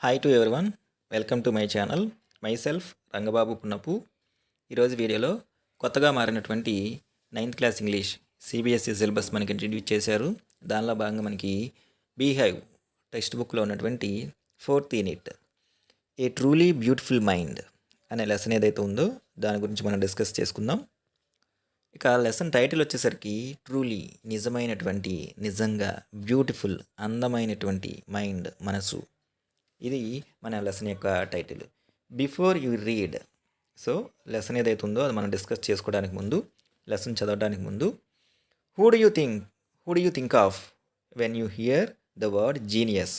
Hi to everyone, welcome to my channel. Myself Rangababu Punnapu. ఈరోజు వీడియోలో కొత్తగా మారినటువంటి 9th class English CBSE syllabus మనకి ఇంట్రడ్యూస్ చేశారు. దానిలో భాగంగా మనకి బీహైవ్ టెక్స్ట్ బుక్లో ఉన్నటువంటి 4th unit a truly beautiful mind అనే లెసన్ ఏదైతే ఉందో దాని గురించి మనం డిస్కస్ చేసుకుందాం. ఇక లెసన్ టైటిల్ వచ్చేసరికి ట్రూలీ నిజమైనటువంటి, నిజంగా, బ్యూటిఫుల్ అందమైనటువంటి మైండ్ మనసు. ఇది మన లెసన్ యొక్క title. Before you read, so lesson ఏదైతే ఉందో అది మనం డిస్కస్ చేసుకోవడానికి ముందు, లెసన్ చదవడానికి ముందు, who do you think of when you here the word genius.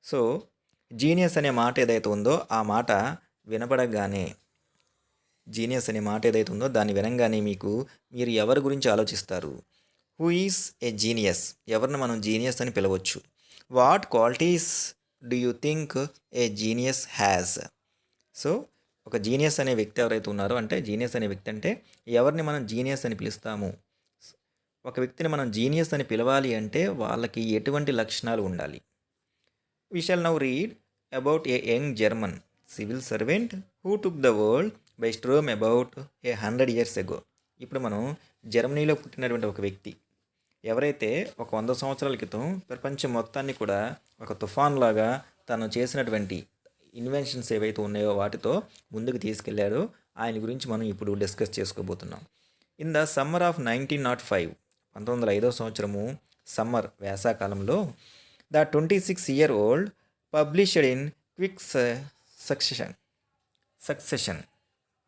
So genius అనే మాట ఏదైతే ఉందో ఆ మాట వినపడగానే, జీనియస్ అనే మాట ఏదైతే ఉందో దాన్ని వినంగానే మీరు ఎవరి గురించి ఆలోచిస్తారు? హూ ఈజ్ ఏ జీనియస్, ఎవరిని మనం జీనియస్ అని పిలవచ్చు? What qualities do you think A genius has? So ఒక జీనియస్ అనే వ్యక్తి ఎవరైతే ఉన్నారో, అంటే జీనియస్ అనే వ్యక్తి అంటే ఎవరిని మనం జీనియస్ అని పిలుస్తాము? ఒక వ్యక్తిని మనం జీనియస్ అని పిలవాలి అంటే వాళ్ళకి ఎటువంటి లక్షణాలు ఉండాలి? We shall now read about a young German civil servant who took the world by storm about 100 years ago. ఇప్పుడు మనం జర్మనీలో పుట్టినటువంటి ఒక వ్యక్తి ఎవరైతే ఒక 100 సంవత్సరాల క్రితం ప్రపంచం మొత్తాన్ని కూడా ఒక తుఫాన్ లాగా తను చేసినటువంటి ఇన్వెన్షన్స్ ఏవైతే ఉన్నాయో వాటితో ముందుకు తీసుకెళ్లారో ఆయన గురించి మనం ఇప్పుడు డిస్కస్ చేసుకోబోతున్నాం. ఇన్ ద సమ్మర్ ఆఫ్ 1905, 1905 సంవత్సరము సమ్మర్ వేసాకాలంలో the 26-year-old published in quick succession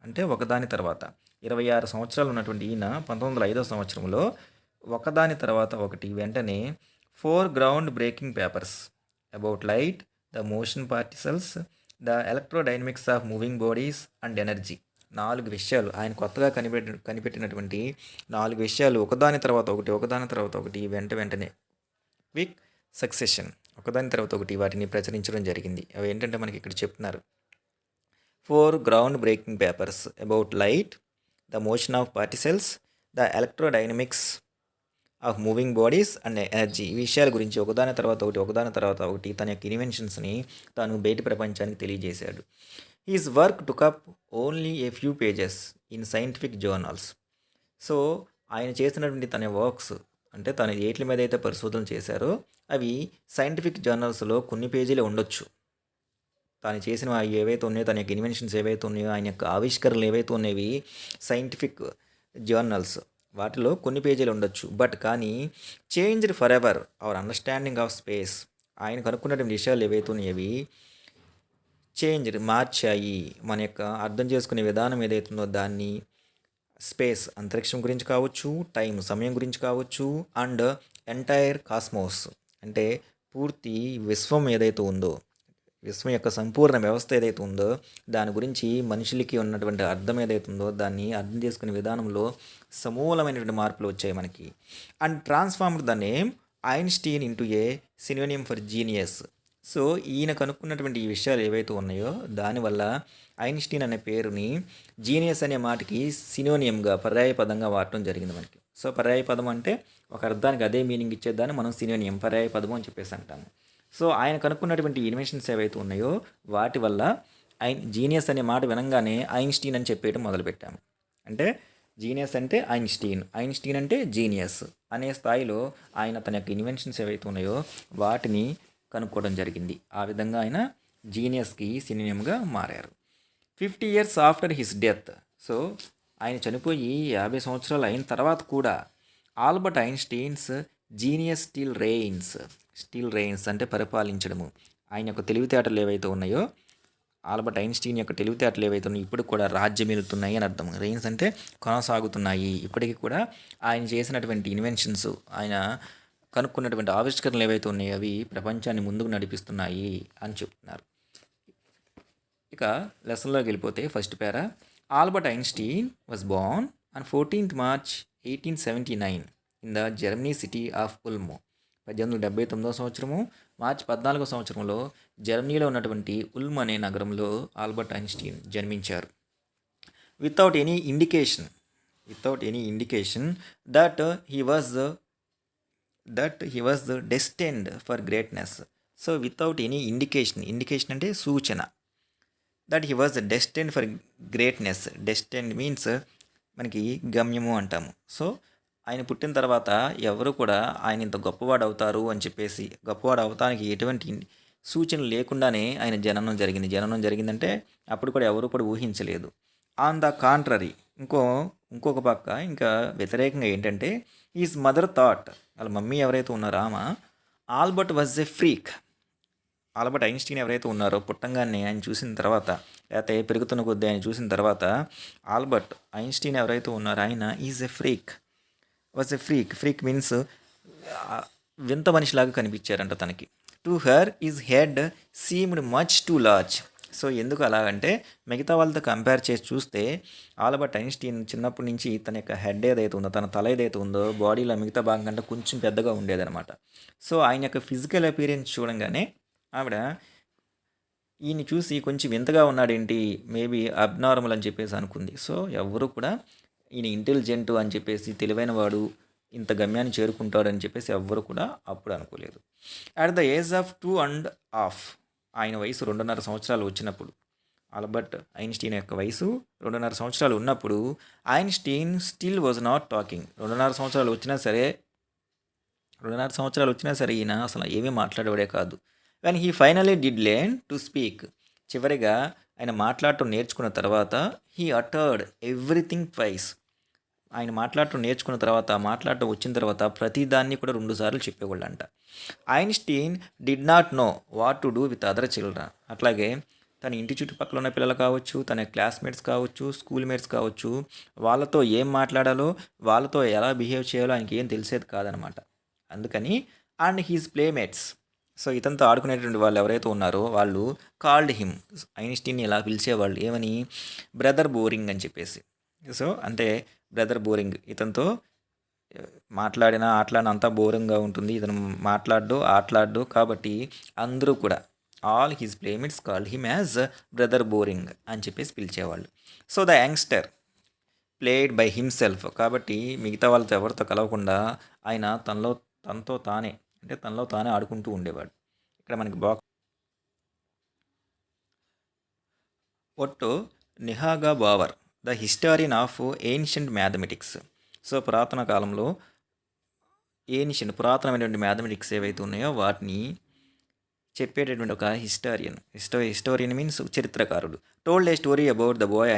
అంటే ఒకదాని తర్వాత 26 సంవత్సరాలు ఉన్నటువంటి ఈయన 1905 సంవత్సరంలో ఒకదాని తర్వాత ఒకటి వెంటనే 4 ground breaking papers about light, the motion particles, the electrodynamics of moving bodies and energy. 4 విషయాలు ఆయన కొత్తగా కనిపెట్టినటువంటి 4 విషయాలు ఒకదాని తర్వాత ఒకటి వెంటనే క్విక్ సక్సెషన్, ఒకదాని తర్వాత ఒకటి వాటిని ప్రచురించడం జరిగింది. అవి ఏంటంటే మనకి ఇక్కడ చెప్తున్నారు. 4 ground breaking papers about light, the motion of particles, the electrodynamics of moving bodies and energy. ఈ విషయాల గురించి ఒకదాని తర్వాత ఒకటి తన యొక్క ఇన్వెన్షన్స్ని తాను బయటి ప్రపంచానికి తెలియజేశాడు. His work took up only a few pages in scientific journals. So ఆయన చేసినటువంటి తన వర్క్స్, అంటే తను ఏట్ల మీద అయితే పరిశోధనలు చేశారో అవి సైంటిఫిక్ జర్నల్స్లో కొన్ని పేజీలే ఉండొచ్చు. తాను చేసిన ఏవైతే ఉన్నాయో, తన యొక్క ఇన్వెన్షన్స్ ఏవైతే ఉన్నాయో, ఆయన యొక్క ఆవిష్కరణలు ఏవైతే ఉన్నాయో సైంటిఫిక్ జర్నల్స్ వాటిలో కొన్ని పేజీలు ఉండొచ్చు. బట్ కానీ changed for ever our understanding of space, ఆయన కనుక్కున్నటువంటి విషయాలు ఏవైతే ఉన్నాయవి చేంజ్డ్ మార్చాయి మన యొక్క అర్థం చేసుకునే విధానం ఏదైతుందో దాన్ని. స్పేస్ అంతరిక్షం గురించి కావచ్చు, టైం సమయం గురించి కావచ్చు, అండ్ ఎంటైర్ కాస్మోస్ అంటే పూర్తి విశ్వం ఏదైతే ఉందో, విశ్వం యొక్క సంపూర్ణ వ్యవస్థ ఏదైతే ఉందో దాని గురించి మనుషులకి ఉన్నటువంటి అర్థం ఏదైతే ఉందో దాన్ని అర్థం చేసుకునే విధానంలో సమూలమైనటువంటి మార్పులు వచ్చాయి మనకి. And transformed the name Einstein into a synonym for genius. So ఈయన కనుక్కున్నటువంటి ఈ విషయాలు ఏవైతే ఉన్నాయో దానివల్ల ఐన్స్టీన్ అనే పేరుని జీనియస్ అనే మాటకి సినోనియంగా, పర్యాయ పదంగా వాడటం జరిగింది మనకి. సో పర్యాయ పదం అంటే ఒక అర్థానికి అదే మీనింగ్ ఇచ్చేదాన్ని మనం సినోనియం, పర్యాయ పదం అని చెప్పేసి అంటాము. సో ఆయన కనుక్కున్నటువంటి ఇన్వెన్షన్స్ ఏవైతే ఉన్నాయో వాటి వల్ల జీనియస్ అనే మాట వినంగానే ఐన్స్టీన్ అని చెప్పేయడం మొదలుపెట్టాము. అంటే జీనియస్ అంటే ఐన్స్టీన్ అంటే జీనియస్ అనే స్థాయిలో ఆయన తన యొక్క ఇన్వెన్షన్స్ ఏవైతే ఉన్నాయో వాటిని కనుక్కోవడం జరిగింది. ఆ విధంగా ఆయన జీనియస్కి సినోనియంగా మారారు. 50 years after his death, so ఆయన చనిపోయి 50 సంవత్సరాలు అయిన తర్వాత కూడా Albert Einstein's genius still rains అంటే పరిపాలించడము. ఆయన యొక్క తెలివితేటలు ఏవైతే ఉన్నాయో, ఆల్బర్ట్ ఐన్స్టీన్ యొక్క తెలివితేటలు ఏవైతే ఉన్నాయో ఇప్పుడు కూడా రాజ్యమేలుతున్నాయి అని అర్థం. రెయిన్స్ అంటే కొనసాగుతున్నాయి. ఇప్పటికీ కూడా ఆయన చేసినటువంటి ఇన్వెన్షన్స్, ఆయన కనుక్కున్నటువంటి ఆవిష్కరణలు ఏవైతే ఉన్నాయో అవి ప్రపంచాన్ని ముందుకు నడిపిస్తున్నాయి అని చెప్తున్నారు. ఇక లెసన్లోకి వెళ్ళిపోతే first para. Albert Einstein was Born on 14th March 1879 in the Germany city of Ulm. 1879 సంవత్సరము మార్చి 14వ సంవత్సరంలో జర్మనీలో ఉన్నటువంటి ఉల్మ్ అనే నగరంలో ఆల్బర్ట్ ఐన్స్టీన్ జన్మించారు. Without any indication that he was destined for greatness. So without any indication అంటే సూచన that he was destined for greatness. Destined means మనకి గమ్యము అంటాము. సో ఆయన పుట్టిన తర్వాత ఎవరు కూడా ఆయన ఇంత గొప్పవాడు అవుతారు అని చెప్పేసి, గొప్పవాడు అవటానికి ఎటువంటి సూచనలు లేకుండానే ఆయన జననం జరిగిందంటే అప్పుడు కూడా ఎవరు కూడా ఊహించలేదు. ఆన్ ద కాంట్రరీ, ఇంకొక పక్క ఇంకా వ్యతిరేకంగా ఏంటంటే, ఈజ్ మదర్ థాట్, వాళ్ళ మమ్మీ ఎవరైతే ఉన్నారో ఆమె Albert was a freak. Albert Einstein ఎవరైతే ఉన్నారో పుట్టంగానే ఆయన చూసిన తర్వాత, లేకపోతే పెరుగుతున్న కొద్దీ ఆయన చూసిన తర్వాత, ఆల్బర్ట్ ఐన్స్టీన్ ఎవరైతే ఉన్నారో ఆయన is a freak. Was a freak means వింత మనిషిలాగా కనిపించారంట తనకి. To her is head seemed much two large. So ఎందుకు అలాగంటే, మిగతా వాళ్ళతో కంపేర్ చేసి చూస్తే ఆల్బర్ట్ ఐన్స్టీన్ చిన్నప్పటి నుంచి తన యొక్క హెడ్ ఏదైతే ఉందో, తన తల ఏదైతే ఉందో బాడీలో మిగతా భాగం కంటే కొంచెం పెద్దగా ఉండేదన్నమాట. సో ఆయన యొక్క ఫిజికల్ అపీరెన్స్ చూడంగానే ఆవిడ ఈయన చూసి కొంచెం వింతగా ఉన్నాడేంటి, మేబీ అబ్నార్మల్ అని చెప్పేసి అనుకుంది. సో ఎవరు కూడా ఈయన ఇంటెలిజెంట్ అని చెప్పేసి, తెలివైన వాడు, ఇంత గమ్యాన్ని చేరుకుంటాడు అని చెప్పేసి ఎవ్వరు కూడా అప్పుడు అనుకోలేదు. అట్ ద ఏజ్ ఆఫ్ 2.5, ఆయన వయసు 2.5 సంవత్సరాలు వచ్చినప్పుడు, ఆల్బర్ట్ ఐన్స్టీన్ యొక్క వయసు 2.5 సంవత్సరాలు ఉన్నప్పుడు, Einstein still was not talking. 2.5 సంవత్సరాలు వచ్చినా సరే ఈయన అసలు ఏమీ మాట్లాడేవాడే కాదు. When he finally did learn to speak, చివరిగా ఆయన మాట్లాడటం నేర్చుకున్న తర్వాత, హీ అటర్డ్ ఎవ్రీథింగ్ ట్వైస్. ఆయన మాట్లాడటం వచ్చిన తర్వాత ప్రతిదాన్ని కూడా 2 సార్లు చెప్పేవాళ్ళంట. Einstein did not know what to do with other children. అట్లాగే తన ఇంటి చుట్టుపక్కల ఉన్న పిల్లలు కావచ్చు, తన క్లాస్మేట్స్ కావచ్చు, స్కూల్ మేట్స్ కావచ్చు, వాళ్ళతో ఏం మాట్లాడాలో, వాళ్ళతో ఎలా బిహేవ్ చేయాలో ఆయనకి ఏం తెలిసేది కాదనమాట. అందుకని అండ్ హీస్ ప్లేమేట్స్, సో ఇతనితో ఆడుకునేటువంటి వాళ్ళు ఎవరైతే ఉన్నారో వాళ్ళు కాల్డ్ హిమ్, ఐన్స్టీన్ని ఇలా పిలిచేవాళ్ళు ఏమని, బ్రదర్ బోరింగ్ అని చెప్పేసి. సో అంటే బ్రదర్ బోరింగ్, ఇతనితో మాట్లాడినా అంతా బోరింగ్గా ఉంటుంది, ఇతను ఆటలాడు కాబట్టి అందరూ కూడా all his playmates called him as brother boring అని చెప్పేసి పిలిచేవాళ్ళు. So the youngster played by himself, కాబట్టి మిగతా వాళ్ళతో ఎవరితో కలవకుండా ఆయన తనలో తానే ఆడుకుంటూ ఉండేవాడు. ఇక్కడ మనకి Otto Neugebauer, the historian of ancient mathematics. So పురాతనమైనటువంటి మ్యాథమెటిక్స్ ఏవైతే ఉన్నాయో వాటిని చెప్పేటటువంటి ఒక హిస్టోరియన్ మీన్స్ చరిత్రకారుడు. Told a story about the boy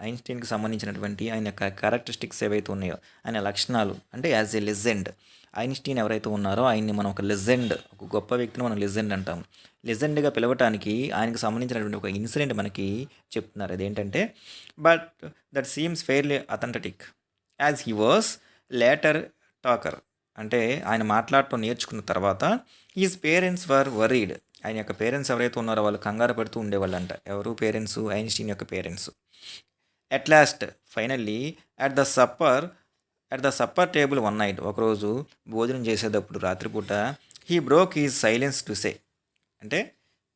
ఐన్స్టీన్కి సంబంధించినటువంటి ఆయన యొక్క క్యారెక్టరిస్టిక్స్ ఏవైతే ఉన్నాయో, ఆయన లక్షణాలు, అంటే యాజ్ ఏ లెజెండ్. ఐన్స్టీన్ ఎవరైతే ఉన్నారో ఆయన్ని మనం ఒక లెజెండ్, ఒక గొప్ప వ్యక్తిని మనం లెజెండ్ అంటాం. లెజెండ్గా పిలవటానికి ఆయనకు సంబంధించినటువంటి ఒక ఇన్సిడెంట్ మనకి చెప్తున్నారు. అదేంటంటే, but that seems fairly authentic as he was later talker. అంటే ఆయన మాట్లాడటం నేర్చుకున్న తర్వాత హీస్ పేరెంట్స్ వర్ వరీడ్. ఆయన యొక్క పేరెంట్స్ ఎవరైతే ఉన్నారో వాళ్ళు కంగారు పడుతూ ఉండేవాళ్ళంట. ఎవరు పేరెంట్స్? ఐన్స్టీన్ యొక్క parents. At last finally at the supper table one night, ఒకరోజు భోజనం చేసేటప్పుడు రాత్రిపూట, he broke his silence to say, అంటే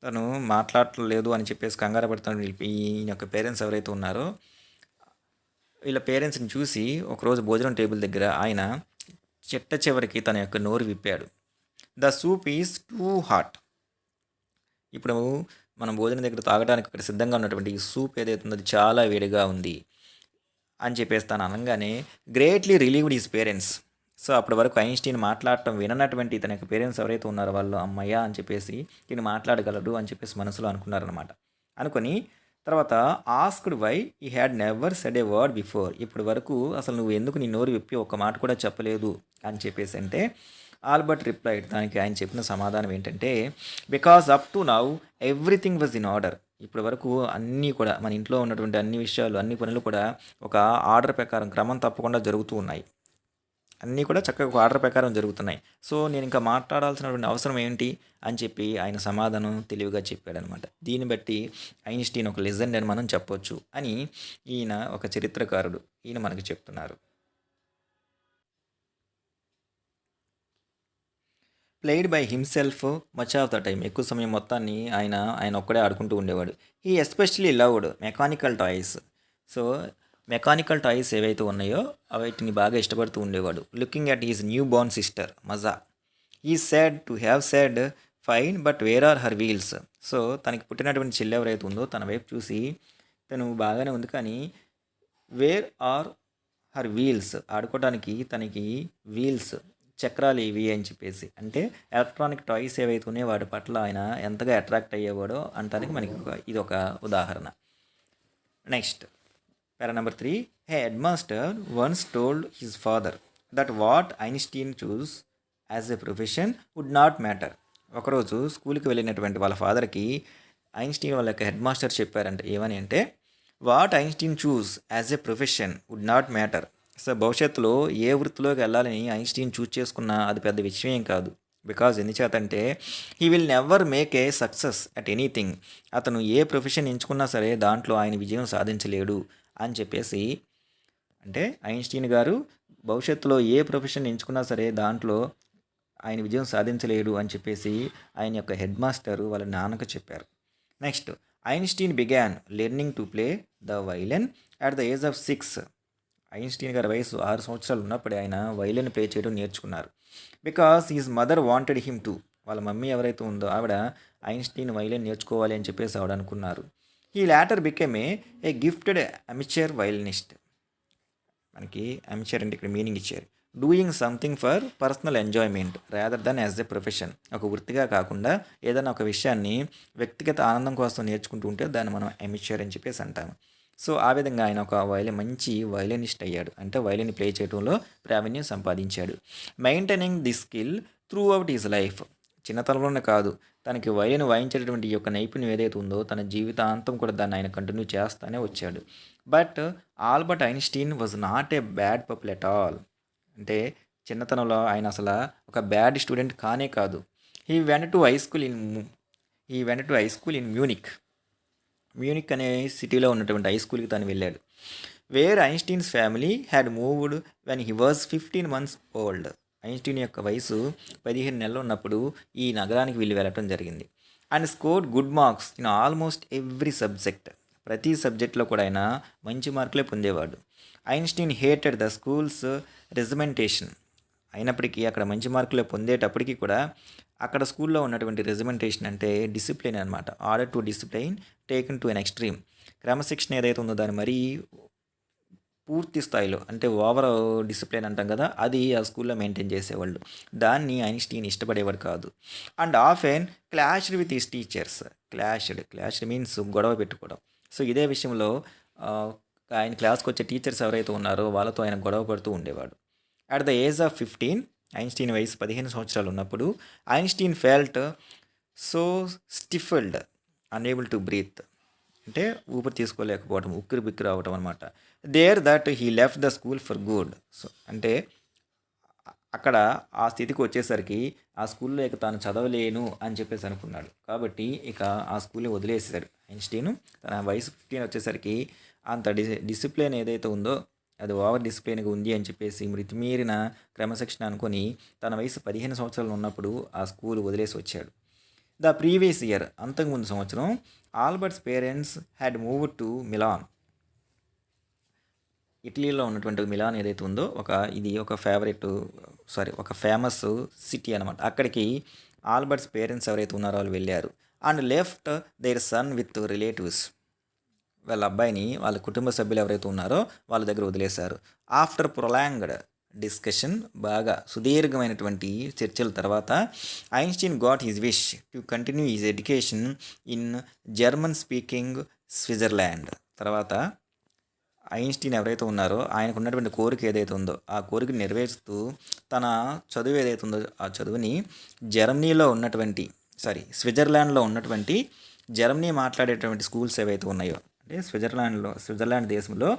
తను మాట్లాడలేదు అని చెప్పేసి కంగారు పడుతున్నాడు. ఈయన యొక్క పేరెంట్స్ ఎవరైతే ఉన్నారో వీళ్ళ పేరెంట్స్ని చూసి ఒకరోజు భోజనం టేబుల్ దగ్గర ఆయన చివరికి తన యొక్క నోరు విప్పాడు. The soup is too hot. ఇప్పుడు మనం భోజనం దగ్గర తాగడానికి ఇక్కడ సిద్ధంగా ఉన్నటువంటి ఈ సూప్ ఏదైతే ఉందో అది చాలా వేడిగా ఉంది అని చెప్పేసి తను అనగానే greatly relieved his parents. So అప్పటి వరకు ఐన్స్టీన్ మాట్లాడటం విననటువంటి తన యొక్క పేరెంట్స్ ఎవరైతే ఉన్నారో వాళ్ళు అమ్మయ్య అని చెప్పేసి ఈయన మాట్లాడగలడు అని చెప్పేసి మనసులో అనుకున్నారనమాట. అనుకొని తర్వాత ఆస్క్డ్ వై ఈ had never said A word before. ఇప్పటి వరకు అసలు నువ్వు ఎందుకు నీ నోరు విప్పి ఒక్క మాట కూడా చెప్పలేదు అని చెప్పేసి అంటే, ఆల్బర్ట్ రిప్లైడ్, దానికి ఆయన చెప్పిన సమాధానం ఏంటంటే, because up to now everything was in order. ఇప్పటి వరకు అన్నీ కూడా మన ఇంట్లో ఉన్నటువంటి అన్ని విషయాలు, అన్ని పనులు కూడా ఒక ఆర్డర్ ప్రకారం క్రమం తప్పకుండా జరుగుతూ ఉన్నాయి. అన్నీ కూడా చక్కగా ఒక ఆర్డర్ ప్రకారం జరుగుతున్నాయి. సో నేను ఇంకా మాట్లాడాల్సినటువంటి అవసరం ఏంటి అని చెప్పి ఆయన సమాధానం తెలివిగా చెప్పాడనమాట. దీన్ని బట్టి ఐన్స్టీన్ ఒక లెజెండ్ అని మనం చెప్పొచ్చు అని ఈయన ఒక చరిత్రకారుడు ఈయన మనకు చెప్తున్నారు. Played by himself much of the time. ఎక్కువ సమయం మొత్తాన్ని ఆయన ఒక్కడే ఆడుకుంటూ ఉండేవాడు. He especially loved mechanical toys. So mechanical toys ఏవైతే ఉన్నాయో వాటిని బాగా ఇష్టపడుతూ ఉండేవాడు. Looking at his new born sister Maja, he said to have said fine but where are her wheels. So తనకి పుట్టినటువంటి చెల్లి ఎవరైతే ఉందో తన వైపు చూసి తను బాగానే ఉంది కానీ వేర్ ఆర్ హర్ వీల్స్, ఆడుకోవడానికి తనకి వీల్స్, చక్రాలు ఇవి అని చెప్పేసి, అంటే ఎలక్ట్రానిక్ టాయ్స్ ఏవైతే ఉన్నాయో వాటి పట్ల ఆయన ఎంతగా అట్రాక్ట్ అయ్యేవాడో అంటానికి మనకి ఇది ఒక ఉదాహరణ. Next para number 3. Head master once told his father that what Einstein choose as a profession would not matter. ఒకరోజు స్కూల్కి వెళ్ళినటువంటి వాళ్ళ ఫాదర్కి ఐన్స్టీన్ వాళ్ళ యొక్క హెడ్ మాస్టర్ చెప్పారంట. ఏమని అంటే what Einstein choose as a profession would not matter. So భవిష్యత్తులో ఏ వృత్తిలోకి వెళ్ళాలని ఐన్స్టీన్ చూస్ చేసుకున్న అది పెద్ద విషయం ఏం కాదు. బికాజ్ ఎందుచేతంటే he will never make a success at anything. అతను ఏ ప్రొఫెషన్ ఎంచుకున్నా సరే దాంట్లో ఆయన విజయం సాధించలేడు అని చెప్పేసి, అంటే ఐన్స్టీన్ గారు భవిష్యత్తులో ఏ ప్రొఫెషన్ ఎంచుకున్నా సరే దాంట్లో ఆయన విజయం సాధించలేడు అని చెప్పేసి ఆయన యొక్క హెడ్ మాస్టర్ వాళ్ళ నాన్నకు చెప్పారు. Next Einstein began learning to play the violin at the age of 6. Einstein గారి వయసు 6 సంవత్సరాలు ఉన్నప్పుడే ఆయన వైలెన్ ప్లే చేయడం నేర్చుకున్నారు. Because his mother wanted him to. వాళ్ళ మమ్మీ ఎవరైతే ఉందో ఆవిడ ఐన్స్టీన్ వైలెన్ నేర్చుకోవాలి అని చెప్పేసి ఆవిడ అనుకున్నారు. He later became a gifted amateur violinist. మనకి అమిచర్ అంటే ఇక్కడ మీనింగ్ ఇచ్చారు. Doing something for personal enjoyment rather than as a profession. ఒక వృత్తిగా కాకుండా ఏదైనా ఒక విషయాన్ని వ్యక్తిగత ఆనందం కోసం నేర్చుకుంటూ ఉంటే దాన్ని మనం అమిచర్ అని చెప్పేసి అంటాము. సో ఆ విధంగా ఆయన ఒక మంచి వైలనిస్ట్ అయ్యాడు, అంటే వైలిన్ ప్లే చేయడంలో ప్రావీణ్యం సంపాదించాడు. Maintaining the skill through out is life. చిన్నతనంలోనే కాదు, తనకి వైలిన్ వాయించేటటువంటి ఈ యొక్క నైపుణ్యం ఏదైతే ఉందో తన జీవితాంతం కూడా దాన్ని ఆయన కంటిన్యూ చేస్తూనే వచ్చాడు. But Albert Einstein was not a bad pupil at all. అంటే చిన్నతనంలో ఆయన అసలు ఒక బ్యాడ్ స్టూడెంట్ కానే కాదు. He went to high school in Munich అనే సిటీలో ఉన్నటువంటి హై స్కూల్కి తను వెళ్ళాడు. Where Einstein's family had moved when he was 15 months old. ఐన్స్టీన్ యొక్క వయసు 15 నెలలు ఉన్నప్పుడు ఈ నగరానికి వెళ్ళటం జరిగింది. And scored good marks in almost every subject. ప్రతి సబ్జెక్ట్లో కూడా ఆయన మంచి మార్కులే పొందేవాడు. Einstein hated the school's regimentation. అయినప్పటికీ అక్కడ మంచి మార్కులే పొందేటప్పటికీ కూడా అక్కడ స్కూల్లో ఉన్నటువంటి రెజిమెంటేషన్ అంటే డిసిప్లిన్ అనమాట. Order to discipline taken to an extreme. క్రమశిక్షణ ఏదైతే ఉందో దాన్ని మరీ పూర్తి స్థాయిలో, అంటే ఓవర్ డిసిప్లిన్ అంటాం కదా, అది ఆ స్కూల్లో మెయింటైన్ చేసేవాళ్ళు. దాన్ని ఐన్స్టీన్ ఇష్టపడేవాడు కాదు. And often clashed with his teachers. Clashed means గొడవ పెట్టుకోవడం. సో ఇదే విషయంలో ఆయన క్లాస్కి వచ్చే టీచర్స్ ఎవరైతే ఉన్నారో వాళ్ళతో ఆయన గొడవ పడుతూ ఉండేవాడు. At the age of 15, Einstein వయసు 15 సంవత్సరాలు ఉన్నప్పుడు Einstein felt so stifled unable to breathe. అంటే ఊపిరి తీసుకోలేకపోవడం, ఉక్కిరి బిక్కిరి అవ్వటం అనమాట. There that he left the school for good. So అంటే అక్కడ ఆ స్థితికి వచ్చేసరికి ఆ స్కూల్లో ఇక తాను చదవలేను అని చెప్పేసి అనుకున్నాడు. కాబట్టి ఇక ఆ స్కూల్ని వదిలేసాడు ఐన్స్టీన్. తన వయసు 15 వచ్చేసరికి అంత డిసిప్లిన్ ఏదైతే ఉందో అది ఓవర్ డిసిప్లిన్గా ఉంది అని చెప్పేసి మితిమీరిన క్రమశిక్షణ అనుకొని తన వయసు 15 సంవత్సరాలు ఉన్నప్పుడు ఆ స్కూల్ వదిలేసి వచ్చాడు. ద ప్రీవియస్ ఇయర్, అంతకుముందు సంవత్సరం, Albert's parents had moved to Milan. ఇటలీలో ఉన్నటువంటి మిలాన్ ఏదైతే ఉందో ఇది ఒక ఫేమస్ సిటీ అనమాట. అక్కడికి ఆల్బర్ట్స్ పేరెంట్స్ ఎవరైతే ఉన్నారో వాళ్ళు వెళ్ళారు. And left there son with relatives. వాళ్ళ అబ్బాయిని వాళ్ళ కుటుంబ సభ్యులు ఎవరైతే ఉన్నారో వాళ్ళ దగ్గర వదిలేశారు. ఆఫ్టర్ ప్రొలాంగ్డ్ డిస్కషన్, బాగా సుదీర్ఘమైనటువంటి చర్చల తర్వాత Einstein got his wish to continue his education in German speaking Switzerland. తర్వాత ఐన్స్టీన్ ఎవరైతే ఉన్నారో ఆయనకు ఉన్నటువంటి కోరిక ఏదైతే ఉందో ఆ కోరికను నెరవేరుస్తూ తన చదువు ఏదైతే ఉందో ఆ చదువుని స్విట్జర్లాండ్లో ఉన్నటువంటి జర్మనీ మాట్లాడేటువంటి స్కూల్స్ ఏవైతే ఉన్నాయో, అంటే స్విట్జర్లాండ్ దేశంలో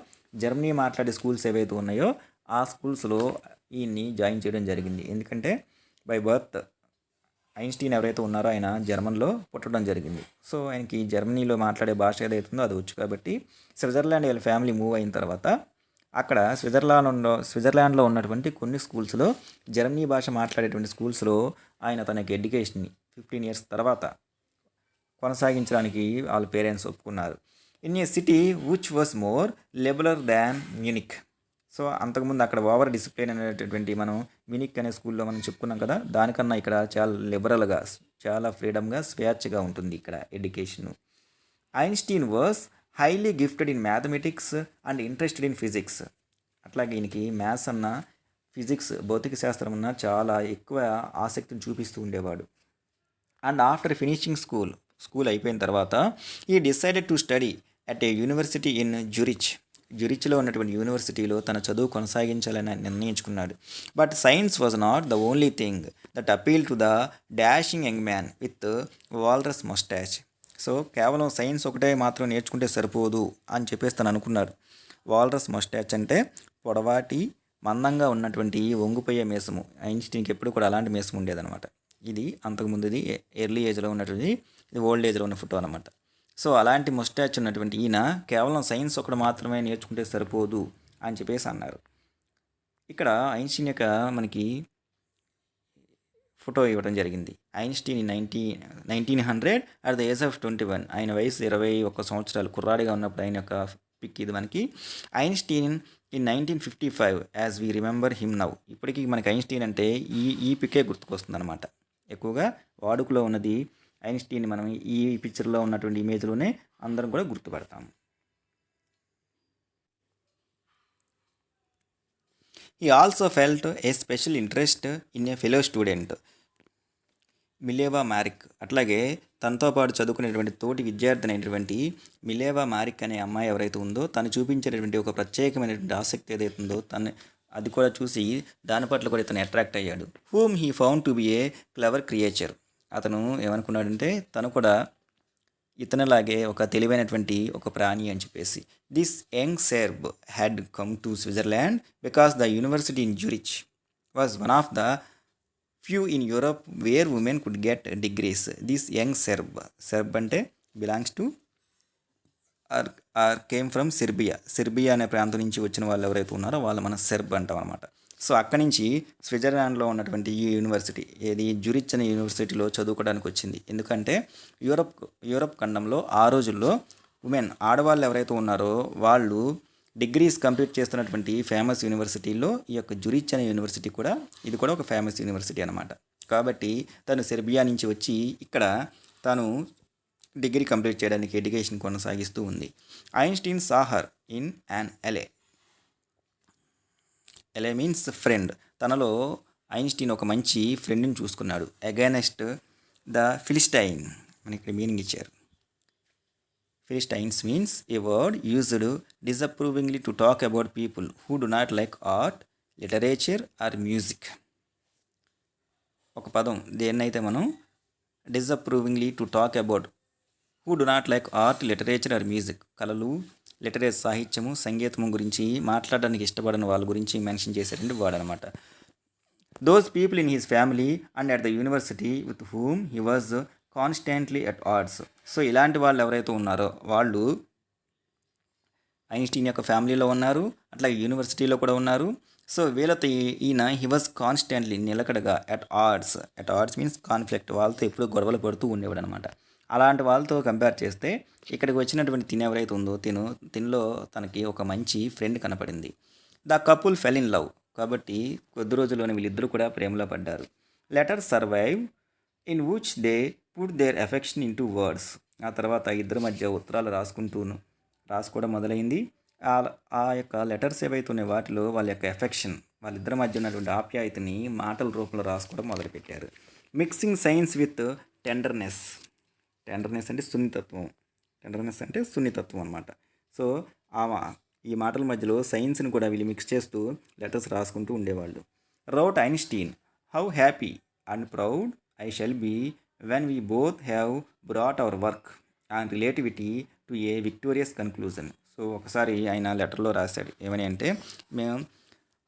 జర్మనీ మాట్లాడే స్కూల్స్ ఏవైతే ఉన్నాయో ఆ స్కూల్స్లో ఈయన్ని జాయిన్ చేయడం జరిగింది. ఎందుకంటే బై బర్త్ ఐన్స్టీన్ ఎవరైతే ఉన్నారో ఆయన జర్మన్లో పుట్టడం జరిగింది. సో ఆయనకి జర్మనీలో మాట్లాడే భాష ఏదైతే ఉందో అది వచ్చు. కాబట్టి స్విట్జర్లాండ్ వాళ్ళ ఫ్యామిలీ మూవ్ అయిన తర్వాత అక్కడ స్విట్జర్లాండ్లో ఉన్నటువంటి కొన్ని స్కూల్స్లో, జర్మనీ భాష మాట్లాడేటువంటి స్కూల్స్లో ఆయన తనకి ఎడ్యుకేషన్ని 15 years తర్వాత కొనసాగించడానికి వాళ్ళ పేరెంట్స్ ఒప్పుకున్నారు. In a city which was more liberal than Munich. So అంతకుముందు అక్కడ ఓవర్ డిసిప్లిన్ అనేటటువంటి మనం మ్యూనిక్ అనే స్కూల్లో మనం చెప్పుకున్నాం కదా, దానికన్నా ఇక్కడ చాలా లిబరల్గా, చాలా ఫ్రీడమ్గా, స్వేచ్ఛగా ఉంటుంది ఇక్కడ education. Einstein was highly gifted in mathematics and interested in physics. అట్లాగే ఈయనకి మ్యాథ్స్ అన్న, ఫిజిక్స్, భౌతిక శాస్త్రం అన్న చాలా ఎక్కువ ఆసక్తిని చూపిస్తూ ఉండేవాడు. అండ్ ఆఫ్టర్ ఫినిషింగ్ స్కూల్ అయిపోయిన తర్వాత ఈ decided to study at a university in జ్యూరిచ్లో ఉన్నటువంటి యూనివర్సిటీలో తన చదువు కొనసాగించాలని నిర్ణయించుకున్నాడు. But science was not the only thing that appeal to the dashing young man with walrus moustache. So కేవలం సైన్స్ ఒకటే మాత్రం నేర్చుకుంటే సరిపోదు అని చెప్పేసి తను అనుకున్నాడు. వాల్రస్ మస్టాచ్ అంటే పొడవాటి, మందంగా ఉన్నటువంటి వంగిపోయే మీసము. ఐన్స్టీన్కి ఎప్పుడు కూడా అలాంటి మీసం ఉండేదన్నమాట. ఇది అంతకుముందుది ఎర్లీ ఏజ్లో ఉన్నటువంటి, ఇది ఓల్డ్ ఏజ్లో ఉన్న ఫోటో అనమాట. సో అలాంటి ముస్టాచ్ ఉన్నటువంటి ఈయన కేవలం సైన్స్ ఒకటి మాత్రమే నేర్చుకుంటే సరిపోదు అని చెప్పేసి అన్నారు. ఇక్కడ ఐన్స్టీన్ యొక్క మనకి ఫోటో ఇవ్వడం జరిగింది. Einstein 1900 at the age of 21. ఆయన వయసు 21 సంవత్సరాలు, కుర్రాడిగా ఉన్నప్పుడు ఆయన యొక్క పిక్ ఇది మనకి. Einstein in 1955 as we remember him now. ఇప్పటికీ మనకి ఐన్స్టీన్ అంటే ఈ పిక్కే గుర్తుకొస్తుంది అనమాట. ఎక్కువగా వాడుకలో ఉన్నది ఐన్స్టీన్ మనం ఈ పిక్చర్లో ఉన్నటువంటి ఇమేజ్లోనే అందరం కూడా గుర్తుపడతాము. He also felt a special interest in a fellow student, మిలేవా మ్యారిక్. అట్లాగే తనతో పాటు చదువుకునేటువంటి తోటి విద్యార్థి అయినటువంటి మిలేవా మ్యారిక్ అనే అమ్మాయి ఎవరైతే ఉందో తను చూపించేటటువంటి ఒక ప్రత్యేకమైనటువంటి ఆసక్తి ఏదైతే ఉందో అది కూడా చూసి దాని పట్ల కూడా ఇతను అట్రాక్ట్ అయ్యాడు. Whom he found to be A clever creature. అతను ఏమనుకున్నాడంటే తను కూడా ఇతనిలాగే ఒక తెలివైనటువంటి ఒక ప్రాణి అని చెప్పేసి. This young Serb had come to Switzerland because the university in Zurich was one of the few in Europe where women could get degrees. This young Serb అంటే belongs to or came from Serbia అనే ప్రాంతం నుంచి వచ్చిన వాళ్ళు ఎవరైతే ఉన్నారో వాళ్ళు మనం సెర్బ్ అంటాం అనమాట. సో అక్కడి నుంచి స్విట్జర్లాండ్లో ఉన్నటువంటి ఈ యూనివర్సిటీ, ఏది జ్యూరిచ్ అనే యూనివర్సిటీలో చదువుకోవడానికి వచ్చింది. ఎందుకంటే యూరప్ ఖండంలో ఆ రోజుల్లో ఉమెన్, ఆడవాళ్ళు ఎవరైతే ఉన్నారో వాళ్ళు డిగ్రీస్ కంప్లీట్ చేస్తున్నటువంటి ఫేమస్ యూనివర్సిటీల్లో ఈ యొక్క జ్యూరిచ్ అనే యూనివర్సిటీ కూడా, ఇది కూడా ఒక ఫేమస్ యూనివర్సిటీ అనమాట. కాబట్టి తను సెర్బియా నుంచి వచ్చి ఇక్కడ తాను డిగ్రీ కంప్లీట్ చేయడానికి ఎడ్యుకేషన్ కొనసాగిస్తూ ఉంది. Einstein saw her in an ally means friend. తనలో ఐన్స్టీన్ ఒక మంచి ఫ్రెండ్ని చూసుకున్నాడు. అగైనెస్ట్ ద ఫిలిస్టైన్, మనకి ఇక్కడ మీనింగ్ ఇచ్చారు. Philistines means a word used disapprovingly to talk about people who do not like art, literature or music. ఒక పదం దేన్నైతే మనం disapprovingly to talk about who do not like art, literature or music, కళలు, literature, సాహిత్యము, సంగీతము గురించి మాట్లాడడానికి ఇష్టపడిన వాళ్ళ గురించి మెన్షన్ చేసేటువంటి వాడు అనమాట. Those people in his family and at the university with whom he was constantly at ఆర్డ్స్. So ఇలాంటి వాళ్ళు ఎవరైతే ఉన్నారో వాళ్ళు ఐన్స్టీన్ యొక్క ఫ్యామిలీలో ఉన్నారు, అట్లాగే యూనివర్సిటీలో కూడా ఉన్నారు. సో వీళ్ళతో ఈయన హీ వాజ్ కాన్స్టాంట్లీ, నిలకడగా, అట్ ఆర్డ్స్ మీన్స్ కాన్ఫ్లిక్ట్, వాళ్ళతో ఎప్పుడూ గొడవలు పడుతూ ఉండేవాడు అనమాట. అలాంటి వాళ్ళతో కంపేర్ చేస్తే ఇక్కడికి వచ్చినటువంటి తిని ఎవరైతే ఉందో తినలో తనకి ఒక మంచి ఫ్రెండ్ కనపడింది. The couple fell in love. కాబట్టి కొద్ది రోజుల్లోనే వీళ్ళిద్దరూ కూడా ప్రేమలో పడ్డారు. Letter survive in which they put their affection into words. ఆ తర్వాత ఇద్దరి మధ్య ఉత్తరాలు రాసుకోవడం మొదలైంది. ఆ యొక్క లెటర్స్ ఏవైతే ఉన్నాయి వాటిలో వాళ్ళ యొక్క ఎఫెక్షన్, వాళ్ళిద్దరి మధ్య ఉన్నటువంటి ఆప్యాయతని మాటల రూపంలో రాసుకోవడం మొదలుపెట్టారు. మిక్సింగ్ సైన్స్ విత్ టెండర్నెస్ అంటే సున్నితత్వం అనమాట. సో ఈ మాటల మధ్యలో సైన్స్ని కూడా వీళ్ళు మిక్స్ చేస్తూ లెటర్స్ రాసుకుంటూ ఉండేవాళ్ళు. Wrote Einstein, how happy and proud I shall be when we both have brought our work and relativity to a victorious conclusion. So ఒకసారి ఆయన లెటర్లో రాశాడు ఏమని అంటే, మేము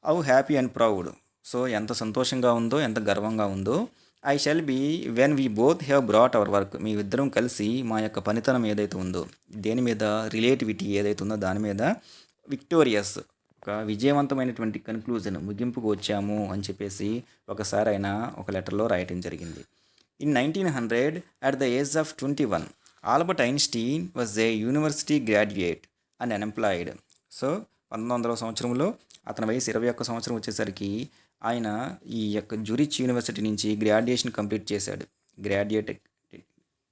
how happy and proud, so ఎంత సంతోషంగా ఉందో, ఎంత గర్వంగా ఉందో, I shall be when we both have brought our work, మీ ఇద్దరం కలిసి మా యొక్క పనితనం ఏదైతే ఉందో, దేని మీద రిలేటివిటీ ఏదైతే ఉందో దాని మీద విక్టోరియస్, ఒక విజయవంతమైనటువంటి కన్క్లూజన్, ముగింపుకు వచ్చాము అని చెప్పేసి ఒకసారి ఆయన ఒక లెటర్లో రాయటం జరిగింది. In 1900 at the age of 21 Albert Einstein was a university graduate and unemployed. So 1900 సంవత్సరంలో అతని వయసు 21 సంవత్సరం వచ్చేసరికి ఆయన ఈ యొక్క జూరిచ్ యూనివర్సిటీ నుంచి గ్రాడ్యుయేషన్ కంప్లీట్ చేశాడు. గ్రాడ్యుయేట్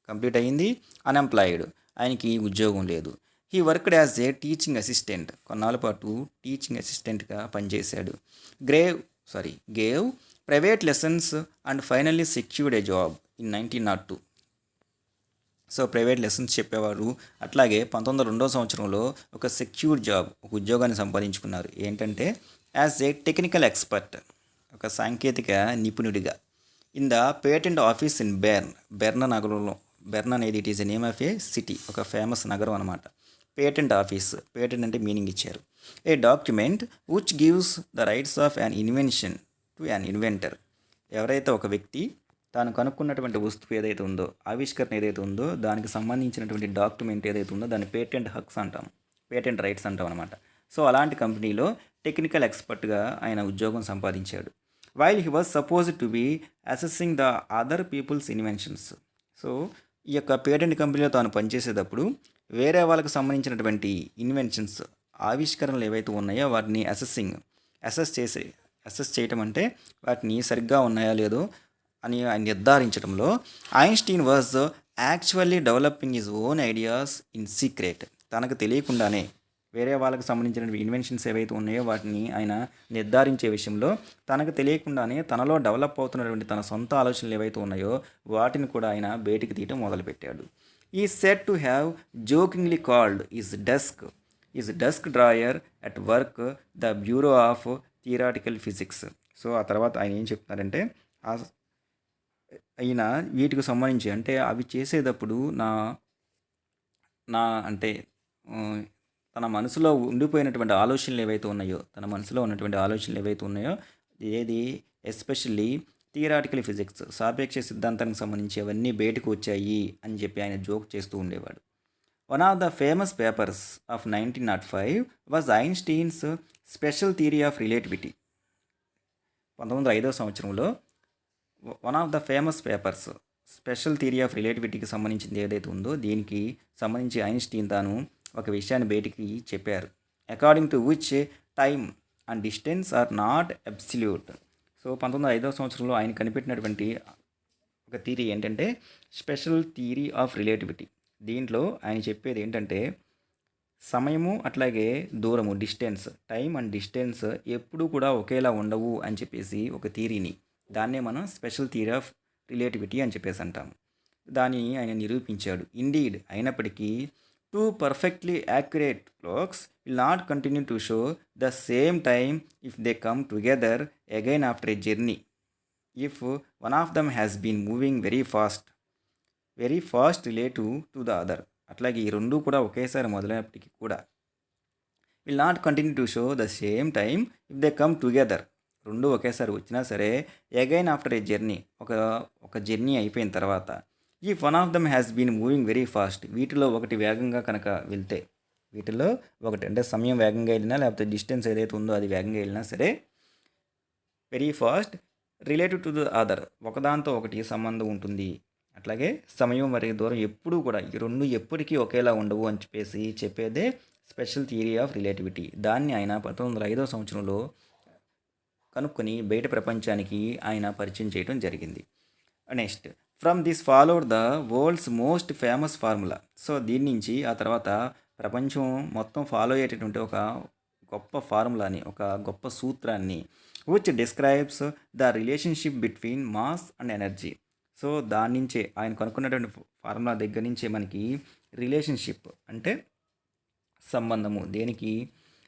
కంప్లీట్ అయ్యింది. అన్ఎంప్లాయిడ్, ఆయనకి ఉద్యోగం లేదు. He worked as a teaching assistant, కొన్నాళ్ళ పాటు టీచింగ్ అసిస్టెంట్గా పనిచేశాడు. Gave private lessons and finally secured A job in 1902. So private lessons చెప్పేవారు. అట్లాగే 1902 సంవత్సరంలో ఒక సెక్యూర్ జాబ్, ఒక ఉద్యోగాన్ని సంపాదించుకున్నారు. ఏంటంటే యాజ్ ఏ టెక్నికల్ ఎక్స్పర్ట్, ఒక సాంకేతిక నిపుణుడిగా. In the patent office in Bern నగరంలో. బెర్న్ అనేది it is a name of a city, ఒక ఫేమస్ నగరం అనమాట. పేటెంట్ ఆఫీస్, పేటెంట్ అంటే మీనింగ్ ఇచ్చారు. A document which gives the rights of an invention to an inventor. ఎవరైతే ఒక వ్యక్తి తాను కనుక్కున్నటువంటి వస్తువు ఏదైతే ఉందో, ఆవిష్కరణ ఏదైతే ఉందో, దానికి సంబంధించినటువంటి డాక్యుమెంట్ ఏదైతే ఉందో దాన్ని పేటెంట్ హక్స్ అంటాం, పేటెంట్ రైట్స్ అంటాం అనమాట. సో అలాంటి కంపెనీలో టెక్నికల్ ఎక్స్పర్ట్గా ఆయన ఉద్యోగం సంపాదించాడు. While he was supposed to be assessing the other people's inventions. So ఈ యొక్క పేటెంట్ కంపెనీలో తాను పనిచేసేటప్పుడు వేరే వాళ్ళకి సంబంధించినటువంటి ఇన్వెన్షన్స్, ఆవిష్కరణలు ఏవైతే ఉన్నాయో వాటిని అసెస్ చేయటం అంటే వాటిని సరిగ్గా ఉన్నాయా లేదో అని ఆయన నిర్ధారించడంలో Einstein was actually developing his own ideas in secret. తనకు తెలియకుండానే వేరే వాళ్ళకి సంబంధించిన ఇన్వెన్షన్స్ ఏవైతే ఉన్నాయో వాటిని ఆయన నిర్ధారించే విషయంలో తనకు తెలియకుండానే తనలో డెవలప్ అవుతున్నటువంటి తన సొంత ఆలోచనలు ఏవైతే ఉన్నాయో వాటిని కూడా ఆయన బయటికి తీయటం మొదలుపెట్టాడు. ఈ said to have జోకింగ్లీ called is desk drawer at work the bureau of theoretical physics. So ఆ తర్వాత ఆయన ఏం చెప్తున్నారంటే ఆయన వీటికి సంబంధించి అంటే అవి చేసేటప్పుడు నా అంటే తన మనసులో ఉండిపోయినటువంటి ఆలోచనలు ఏవైతే ఉన్నాయో ఏది ఎస్పెషల్లీ థియరాటికల్ ఫిజిక్స్, సాపేక్ష సిద్ధాంతానికి సంబంధించి అవన్నీ బయటకు వచ్చాయి అని చెప్పి ఆయన జోక్ చేస్తూ ఉండేవాడు. One of the famous papers of 1905 was Einstein's special theory of relativity. 1905 సంవత్సరంలో one of the famous papers special theory of రిలేటివిటీకి సంబంధించింది ఏదైతే ఉందో దీనికి సంబంధించి ఐన్స్టీన్ తాను ఒక విషయాన్ని బయటికి చెప్పారు. According to which time and distance are not absolute. So 1905 సంవత్సరంలో ఆయన కనిపెట్టినటువంటి ఒక థియరీ ఏంటంటే స్పెషల్ థియరీ ఆఫ్ రిలేటివిటీ. దీంట్లో ఆయన చెప్పేది ఏంటంటే సమయము అట్లాగే దూరము, డిస్టెన్స్, టైం అండ్ డిస్టెన్స్ ఎప్పుడూ కూడా ఒకేలా ఉండవు అని చెప్పేసి ఒక థియరీని, దాన్నే మనం స్పెషల్ థియరీ ఆఫ్ రిలేటివిటీ అని చెప్పేసి అంటాము. దాన్ని ఆయన నిరూపించాడు. ఇండీడ్, అయినప్పటికీ two perfectly accurate clocks will not continue to show the same time if they come together again after a journey if one of them has been moving very fast relative to the other. అట్లాగే ఈ రెండు కూడా ఒకేసారి మొదలైనప్పటికీ కూడా will not continue to show the same time if they come together, రెండు ఒకేసారి వచ్చినా సరే అగైన్ ఆఫ్టర్ ఏ జర్నీ, ఒక జర్నీ అయిపోయిన తర్వాత if one of them has been moving very fast, వీటిలో ఒకటి వేగంగా కనుక వెళ్తే, వీటిలో ఒకటి అంటే సమయం వేగంగా వెళ్ళినా లేకపోతే డిస్టెన్స్ ఏదైతే ఉందో అది వేగంగా వెళ్ళినా సరే very fast related to the other, ఒకదాంతో ఒకటి సంబంధం ఉంటుంది. అట్లాగే సమయం మరియు దూరం ఎప్పుడూ కూడా ఈ రెండు ఎప్పటికీ ఒకేలా ఉండవు అని చెప్పేసి చెప్పేదే స్పెషల్ థియరీ ఆఫ్ రిలేటివిటీ. దాన్ని ఆయన 1905 సంవత్సరంలో కనుక్కొని బయట ప్రపంచానికి ఆయన పరిచయం చేయడం జరిగింది. Next, from this followed the world's most famous formula. So దీని నుంచి ఆ తర్వాత ప్రపంచం మొత్తం ఫాలో అయ్యేటటువంటి ఒక గొప్ప ఫార్ములాని, ఒక గొప్ప సూత్రాన్ని, which describes the relationship between mass and energy. So దాని నుంచే ఆయన కనుక్కున్నటువంటి ఫార్ములా దగ్గర నుంచే మనకి రిలేషన్షిప్ అంటే సంబంధము, దేనికి,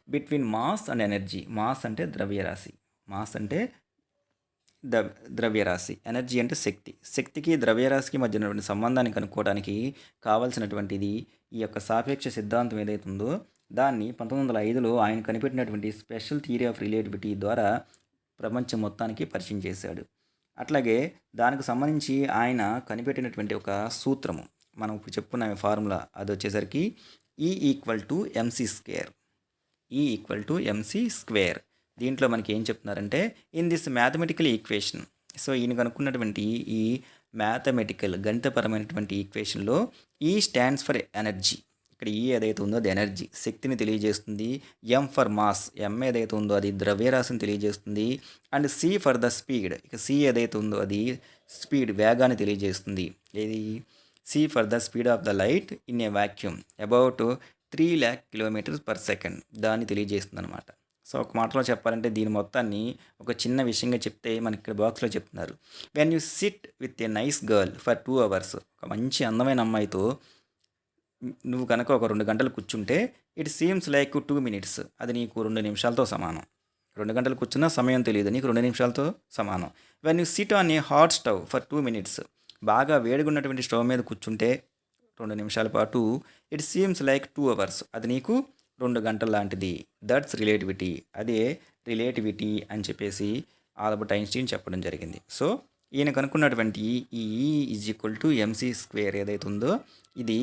between mass and energy. Mass అంటే ద్రవ్యరాశి, ద్రవ్యరాశి, ఎనర్జీ అంటే శక్తి. శక్తికి ద్రవ్యరాశికి మధ్య ఉన్నటువంటి సంబంధాన్ని కనుక్కోవడానికి కావాల్సినటువంటిది ఈ యొక్క సాపేక్ష సిద్ధాంతం ఏదైతే ఉందో దాన్ని 1905లో ఆయన కనిపెట్టినటువంటి స్పెషల్ థియరీ ఆఫ్ రిలేటివిటీ ద్వారా ప్రపంచం మొత్తానికి పరిచయం చేశాడు. అట్లాగే దానికి సంబంధించి ఆయన కనిపెట్టినటువంటి ఒక సూత్రము, మనం ఇప్పుడు చెప్పుకున్న ఫార్ములా, అది వచ్చేసరికి E=mc². దీంట్లో మనకి ఏం చెప్తున్నారంటే in this mathematical equation. So ఈయన కనుక్కున్నటువంటి ఈ మ్యాథమెటికల్ గణితపరమైనటువంటి ఈక్వేషన్లో ఈ స్టాండ్స్ ఫర్ ఎనర్జీ. ఇక్కడ ఈ ఏదైతే ఉందో అది ఎనర్జీ, శక్తిని తెలియజేస్తుంది. ఎం ఫర్ మాస్, ఎం ఏదైతే ఉందో అది ద్రవ్యరాశిని తెలియజేస్తుంది. And C for the speed, ఇక సి ఏదైతే ఉందో అది స్పీడ్, వేగాన్ని తెలియజేస్తుంది. ఇది C for the speed of the light in a vacuum about 3,00,000 km/s, దాన్ని తెలియజేస్తుంది అనమాట. సో ఒక మాటలో చెప్పాలంటే దీని మొత్తాన్ని ఒక చిన్న విషయంగా చెప్తే మనకి ఇక్కడ బాక్స్లో చెప్తున్నారు. When you SIT with a nice girl for 2 hours, ఒక మంచి అందమైన అమ్మాయితో నువ్వు కనుక ఒక 2 గంటలు కూర్చుంటే ఇట్ సీమ్స్ లైక్ 2 minutes, అది నీకు 2 నిమిషాలతో సమానం. 2 గంటలు కూర్చున్నా సమయం తెలియదు, నీకు 2 నిమిషాలతో సమానం. When you SIT on a hot stove for 2 minutes, బాగా వేడిగా ఉన్నటువంటి స్టవ్ మీద కూర్చుంటే 2 నిమిషాల పాటు ఇట్ సీమ్స్ లైక్ 2 hours, అది నీకు 2 గంటల లాంటిది. దట్స్ రిలేటివిటీ, అదే రిలేటివిటీ అని చెప్పేసి ఆల్బర్ట్ ఐన్స్టీన్ చెప్పడం జరిగింది. సో ఈయన కనుక్కున్నటువంటి ఈ E=mc² ఏదైతే ఉందో ఇది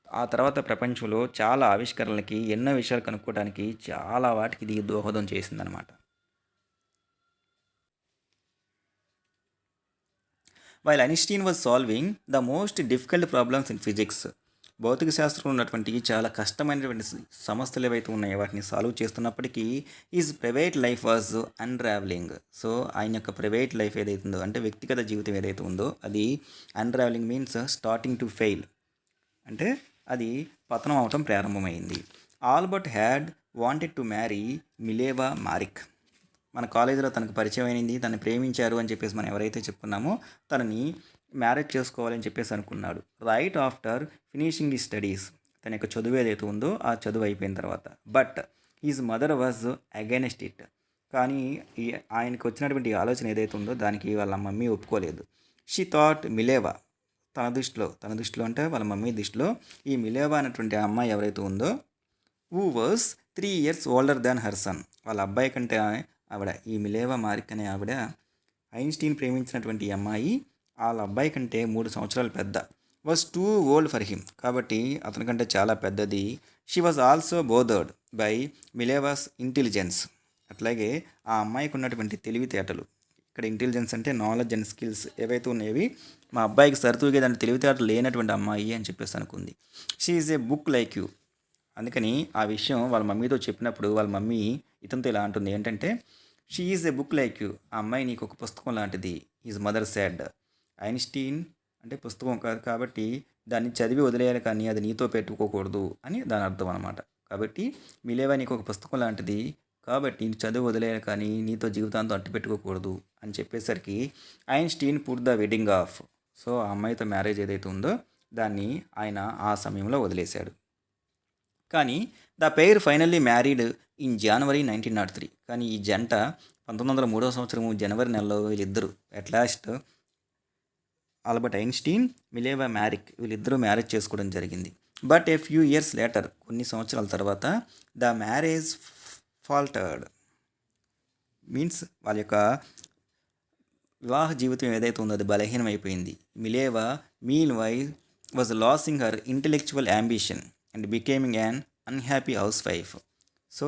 ఆ తర్వాత ప్రపంచంలో చాలా ఆవిష్కరణలకి, ఎన్నో విషయాలు కనుక్కోవడానికి చాలా వాటికి ఇది దోహదం చేసిందనమాట. While Einstein was solving the most difficult problems in physics, భౌతిక శాస్త్రంలో ఉన్నటువంటి చాలా కష్టమైనటువంటి సమస్యలు ఏవైతే ఉన్నాయో వాటిని సాల్వ్ చేస్తున్నప్పటికీ is private life was unravelling. So ఆయన యొక్క ప్రైవేట్ లైఫ్ ఏదైతే ఉందో అంటే వ్యక్తిగత జీవితం ఏదైతే ఉందో అది unravelling means starting to fail, అంటే అది పతనం అవటం ప్రారంభమైంది. Albert had wanted to marry Mileva Maric, మన కాలేజీలో తనకు పరిచయం అయింది, తను ప్రేమించారు అని చెప్పేసి మనం ఎవరైతే చెప్పుకున్నామో తనని మ్యారేజ్ చేసుకోవాలని చెప్పేసి అనుకున్నాడు. Right after finishing the studies, తన యొక్క చదువు ఏదైతే ఉందో ఆ చదువు అయిపోయిన తర్వాత. But his mother was against it, కానీ ఆయనకు వచ్చినటువంటి ఆలోచన ఏదైతే ఉందో దానికి వాళ్ళ మమ్మీ ఒప్పుకోలేదు. షీ థాట్ మిలేవా, తన దృష్టిలో అంటే వాళ్ళ మమ్మీ దృష్టిలో ఈ మిలేవా అనేటువంటి అమ్మాయి ఎవరైతే ఉందో who was 3 years older than her son, వాళ్ళ అబ్బాయి కంటే ఆవిడ, ఈ మిలేవా మారిక్ అనే ఆవిడ ఐన్స్టీన్ ప్రేమించినటువంటి ఈ అమ్మాయి వాళ్ళ అబ్బాయి కంటే 3 సంవత్సరాలు పెద్ద. Was too old for him, కాబట్టి అతనికంటే చాలా పెద్దది. She was also bothered by Mileva's intelligence, అట్లాగే ఆ అమ్మాయికి ఉన్నటువంటి తెలివితేటలు, ఇక్కడ ఇంటెలిజెన్స్ అంటే నాలెడ్జ్ అండ్ స్కిల్స్ ఏవైతే ఉన్నాయవి మా అబ్బాయికి సరితూగేదాన్ని తెలివితేటలు లేనటువంటి అమ్మాయి అని చెప్పేసి అనుకుంది. She is a book like you, అందుకని ఆ విషయం వాళ్ళ మమ్మీతో చెప్పినప్పుడు వాళ్ళ మమ్మీ ఇతనితో ఇలా అంటుంది ఏంటంటే she is a book like you, ఆ అమ్మాయి నీకు ఒక పుస్తకం లాంటిది. ఈజ్ మదర్ సాడ్, ఐన్స్టీన్ అంటే పుస్తకం కాదు కాబట్టి దాన్ని చదివి వదిలేయాలి కానీ అది నీతో పెట్టుకోకూడదు అని దాని అర్థం అనమాట. కాబట్టి మిలేవా నీకు ఒక పుస్తకం లాంటిది కాబట్టి చదువు వదిలేయాలి కానీ నీతో జీవితాంతం అట్టు పెట్టుకోకూడదు అని చెప్పేసరికి Einstein put the wedding of. So ఆ అమ్మాయితో మ్యారేజ్ ఏదైతే ఉందో దాన్ని ఆయన ఆ సమయంలో వదిలేశాడు. కానీ the pair finally married in January 1903, కానీ ఈ జంట 1903 సంవత్సరము జనవరి నెలలో వీళ్ళిద్దరూ అట్ లాస్ట్ ఆల్బర్ట్ ఐన్స్టీన్, మిలేవా మారిక్ వీళ్ళిద్దరూ మ్యారేజ్ చేసుకోవడం జరిగింది. But a few years later, కొన్ని సంవత్సరాల తర్వాత ద మ్యారేజ్ ఫాల్టర్డ్ మీన్స్ వాళ్ళ యొక్క వివాహ జీవితం ఏదైతే ఉందో అది బలహీనమైపోయింది. Mileva meanwhile was losing her intellectual ambition and becoming an unhappy housewife. So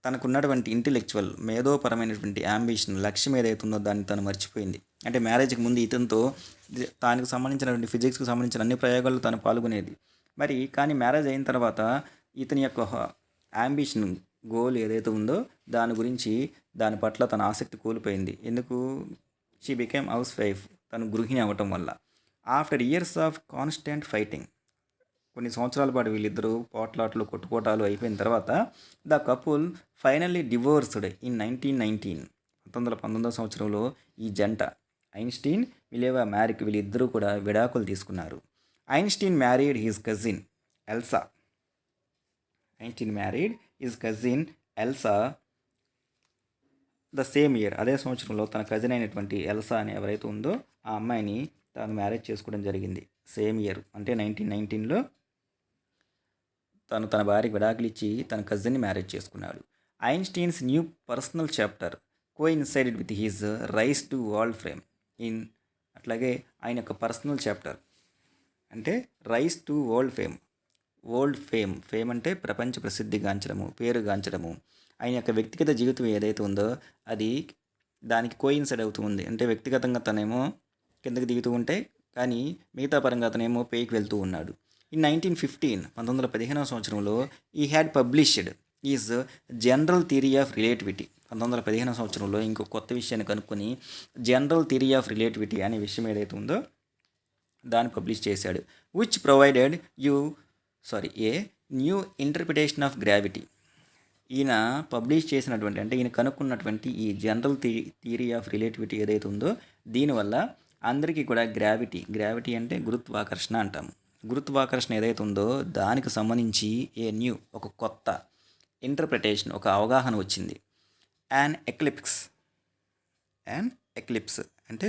తనకున్నటువంటి ఇంటెలెక్చువల్ మేధోపరమైనటువంటి అంబిషన్, లక్ష్యం ఏదైతే ఉందో దాన్ని తను మర్చిపోయింది. అంటే మ్యారేజ్కి ముందు ఇతనితో దానికి సంబంధించినటువంటి ఫిజిక్స్కి సంబంధించిన అన్ని ప్రయోగాల్లో తను పాల్గొనేది. మరి కానీ మ్యారేజ్ అయిన తర్వాత ఇతని యొక్క అంబిషన్, గోల్ ఏదైతే ఉందో దాని గురించి దాని పట్ల తన ఆసక్తి కోల్పోయింది. ఎందుకు? షీ బికేమ్ హౌస్ వైఫ్, తను గృహిణి అవ్వటం వల్ల. After years of constant fighting, కొన్ని సంవత్సరాల పాటు వీళ్ళిద్దరూ పోట్లాట్లు కొట్టుకోటాలు అయిపోయిన తర్వాత the couple finally divorced in 1919, 1919 సంవత్సరంలో ఈ జంట ఐన్స్టీన్, మిలేవా మారిక్ వీళ్ళిద్దరూ కూడా విడాకులు తీసుకున్నారు. Einstein married his cousin Elsa, Einstein married his cousin Elsa the same year, అదే సంవత్సరంలో తన కజిన్ అయినటువంటి ఎల్సా అని ఎవరైతే ఉందో ఆ అమ్మాయిని తాను మ్యారేజ్ చేసుకోవడం జరిగింది. సేమ్ ఇయర్ అంటే 1919లో తను తన భార్యకి విడాకులు ఇచ్చి తన కజిన్ని మ్యారేజ్ చేసుకున్నాడు. Einstein's new personal chapter coincided with his rise to world fame in, అట్లాగే ఆయన యొక్క పర్సనల్ చాప్టర్ అంటే rise to world fame, world fame, fame అంటే ప్రపంచ ప్రసిద్ధిగాంచడము, పేరుగాంచడము. ఆయన యొక్క వ్యక్తిగత జీవితం ఏదైతే ఉందో అది దానికి కోయిన్సైడ్ అవుతూ ఉంది. అంటే వ్యక్తిగతంగా తనేమో కిందకి దిగుతూ ఉంటే కానీ మిగతా పరంగా అతనేమో పైకి వెళ్తూ ఉన్నాడు. ఇన్ 1915 సంవత్సరంలో ఈ had published is general theory of relativity. 1915 సంవత్సరంలో ఇంకో కొత్త విషయాన్ని కనుక్కొని జనరల్ థియరీ ఆఫ్ రిలేటివిటీ అనే విషయం ఏదైతే ఉందో దాన్ని పబ్లిష్ చేశాడు. Which provided a new interpretation of gravity. ఈయన పబ్లిష్ చేసినటువంటి అంటే ఈయన కనుక్కున్నటువంటి ఈ జనరల్ థియరీ ఆఫ్ రిలేటివిటీ ఏదైతే ఉందో దీనివల్ల అందరికీ కూడా గ్రావిటీ అంటే గురుత్వాకర్షణ అంటాము. గురుత్వాకర్షణ ఏదైతే ఉందో దానికి సంబంధించి ఒక కొత్త ఇంటర్ప్రిటేషన్, ఒక అవగాహన వచ్చింది. యాన్ ఎక్లిప్స్ అంటే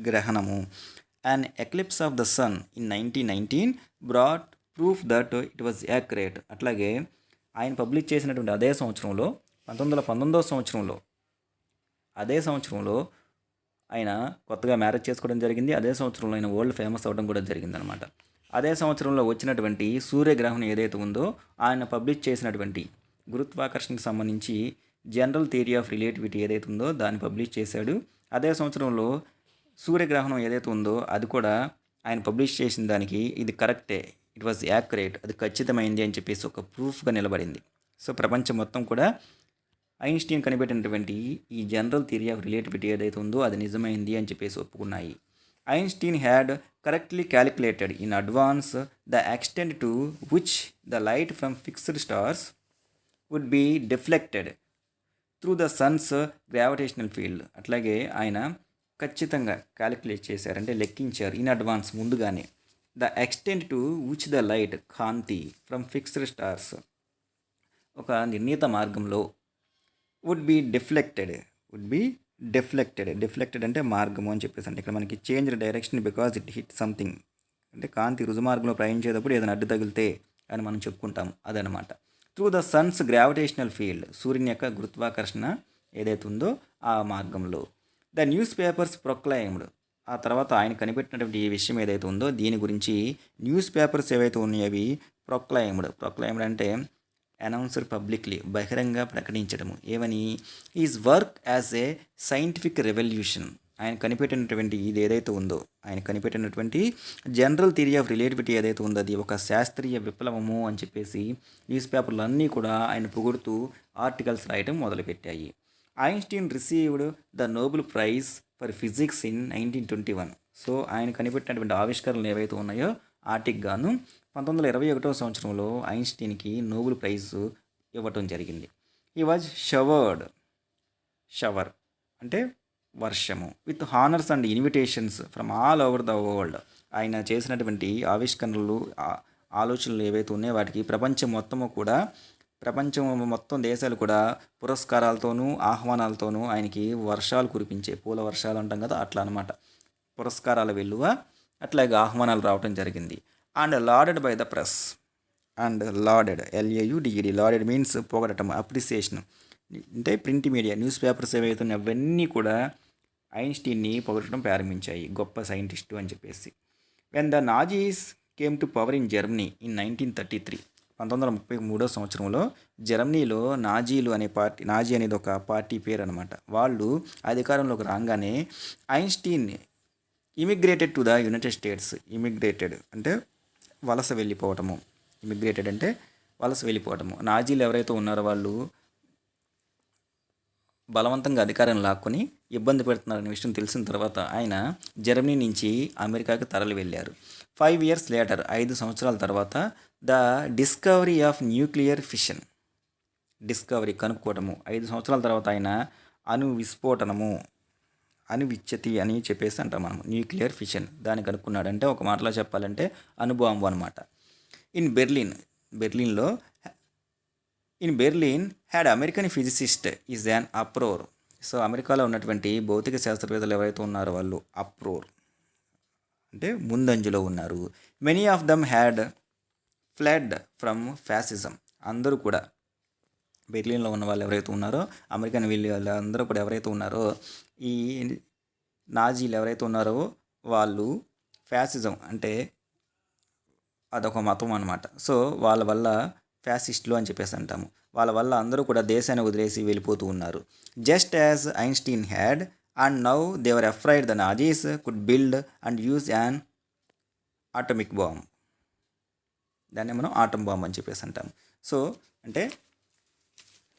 గ్రహణము. An eclipse of the sun in 1919 brought proof that it was accurate. అట్లాగే ఆయన పబ్లిష్ చేసినటువంటి అదే సంవత్సరంలో 1919 అదే సంవత్సరంలో ఆయన కొత్తగా మ్యారేజ్ చేసుకోవడం జరిగింది. అదే సంవత్సరంలో ఆయన వరల్డ్ ఫేమస్ అవ్వడం కూడా జరిగిందనమాట. అదే సంవత్సరంలో వచ్చినటువంటి సూర్యగ్రహణం ఏదైతే ఉందో ఆయన పబ్లిష్ చేసినటువంటి గురుత్వాకర్షణకు సంబంధించి జనరల్ థియరీ ఆఫ్ రిలేటివిటీ ఏదైతే ఉందో దాన్ని పబ్లిష్ చేశాడు. అదే సంవత్సరంలో సూర్యగ్రహణం ఏదైతే ఉందో అది కూడా ఆయన పబ్లిష్ చేసిన దానికి ఇది కరెక్టే, ఇట్ వాజ్ యాక్యురేట్, అది ఖచ్చితమైంది అని చెప్పేసి ఒక ప్రూఫ్గా నిలబడింది. సో ప్రపంచం మొత్తం కూడా ఐన్స్టీన్ కనిపెట్టినటువంటి ఈ జనరల్ థియరీ ఆఫ్ రిలేటివిటీ ఏదైతే ఉందో అది నిజమైంది అని చెప్పేసి ఒప్పుకున్నాయి. Einstein had correctly calculated in advance the extent to which the light from fixed stars would be deflected through the sun's gravitational field. అట్లాగే ఆయన ఖచ్చితంగా క్యాలిక్యులేట్ చేశారు, అంటే లెక్కించారు ఇన్ అడ్వాన్స్ ముందుగానే. The extent to which the light కాంతి from fixed stars ఒక నిర్ణీత మార్గంలో వుడ్ బీ డిఫ్లెక్టెడ్ అంటే మార్గము అని చెప్పేసి. అంటే ఇక్కడ మనకి change direction because it hit something, అంటే కాంతి రుజుమార్గంలో ప్రయాణించేటప్పుడు ఏదైనా అడ్డు తగిలితే అని మనం చెప్పుకుంటాం అదనమాట. Through the sun's gravitational field, సూర్యుని యొక్క గురుత్వాకర్షణ ఏదైతే ఉందో ఆ మార్గంలో. ద న్యూస్ పేపర్స్ ప్రొక్లైమ్డ్, ఆ తర్వాత ఆయన కనిపెట్టినటువంటి ఈ విషయం ఏదైతే ఉందో దీని గురించి న్యూస్ పేపర్స్ ఏవైతే ఉన్నాయో అవి ప్రొక్లైమ్డ్ అంటే అనౌన్సర్ పబ్లిక్లీ, బహిరంగ ప్రకటించడము. ఏమని? Is work as a scientific revolution. ఆయన కనిపెట్టినటువంటి ఇది ఏదైతే ఉందో, ఆయన కనిపెట్టినటువంటి జనరల్ థియరీ ఆఫ్ రిలేటివిటీ ఏదైతే ఉందో అది ఒక శాస్త్రీయ విప్లవము అని చెప్పేసి న్యూస్ పేపర్లు అన్నీ కూడా ఆయన పొగుడుతూ ఆర్టికల్స్ రాయడం మొదలుపెట్టాయి. Einstein received the Nobel prize for physics in 1921. So ఆయన కనిపెట్టినటువంటి ఆవిష్కరణలు ఏవైతే ఉన్నాయో వాటికి గాను 1921 సంవత్సరంలో ఐన్స్టీన్కి నోబెల్ ప్రైజ్ ఇవ్వటం జరిగింది. ఈ వాజ్ షవర్ అంటే వర్షము with honours and invitations from all over the world. ఆయన చేసినటువంటి ఆవిష్కరణలు, ఆలోచనలు ఏవైతే ఉన్నాయో వాటికి ప్రపంచం మొత్తం దేశాలు కూడా పురస్కారాలతోనూ ఆహ్వానాలతోనూ ఆయనకి వర్షాలు కురిపించే, పూల వర్షాలు అంటాం కదా అట్లా అనమాట. పురస్కారాల వెల్లువ అట్లాగే ఆహ్వానాలు రావటం జరిగింది. And lauded by the press. And lauded lauded means పొగడటం, అప్రిసియేషన్. అంటే ప్రింట్ మీడియా, న్యూస్ పేపర్స్ ఏవైతే ఉన్నాయో అవన్నీ కూడా ఐన్స్టీన్ని పొగడటం ప్రారంభించాయి, గొప్ప సైంటిస్టు అని చెప్పేసి. When the Nazis came to power in Germany in 1933. 1933 సంవత్సరంలో జర్మనీలో నాజీ అనేది ఒక పార్టీ పేరు అనమాట. వాళ్ళు అధికారంలోకి రాగానే Einstein immigrated to the United States. Immigrated అంటే వలస వెళ్ళిపోవటము. నాజీలు ఎవరైతే ఉన్నారో వాళ్ళు బలవంతంగా అధికారం లాక్కొని ఇబ్బంది పెడుతున్నారనే విషయం తెలిసిన తర్వాత ఆయన జర్మనీ నుంచి అమెరికాకి తరలి వెళ్ళారు. 5 years later, 5 సంవత్సరాల తర్వాత the discovery of nuclear fission, discovery కనుక్కోవటము. 5 సంవత్సరాల తర్వాత ఆయన అణువిచ్ఛతి అని చెప్పేసి అంటాం మనం. న్యూక్లియర్ ఫిషన్ దాన్ని కనుక్కున్నాడంటే ఒక మాటలో చెప్పాలంటే అణుబాంబు అనమాట. In Berlin had American physicist is an uproar. So అమెరికాలో ఉన్నటువంటి భౌతిక శాస్త్రవేత్తలు ఎవరైతే ఉన్నారో వాళ్ళు అప్రోర్ అంటే ముందంజలో ఉన్నారు. Many of them had ఫ్లెడ్ from fascism. అందరూ కూడా బెర్లిన్లో ఉన్న వాళ్ళు ఎవరైతే ఉన్నారో, అమెరికన్ వాళ్ళందరూ కూడా ఎవరైతే ఉన్నారో, ఈ నాజీలు ఎవరైతే ఉన్నారో వాళ్ళు ఫ్యాసిజం అంటే అదొక మతం అనమాట. సో వాళ్ళ వల్ల ఫ్యాసిస్టులు అని చెప్పేసి అంటాము. వాళ్ళ వల్ల అందరూ కూడా దేశాన్ని వదిలేసి వెళ్ళిపోతూ ఉన్నారు. Just as Einstein had and now they were afraid the Nazis could build and use an atomic bomb. దాన్ని మనం ఆటం బాంబ్ అని చెప్పేసి అంటాం. సో అంటే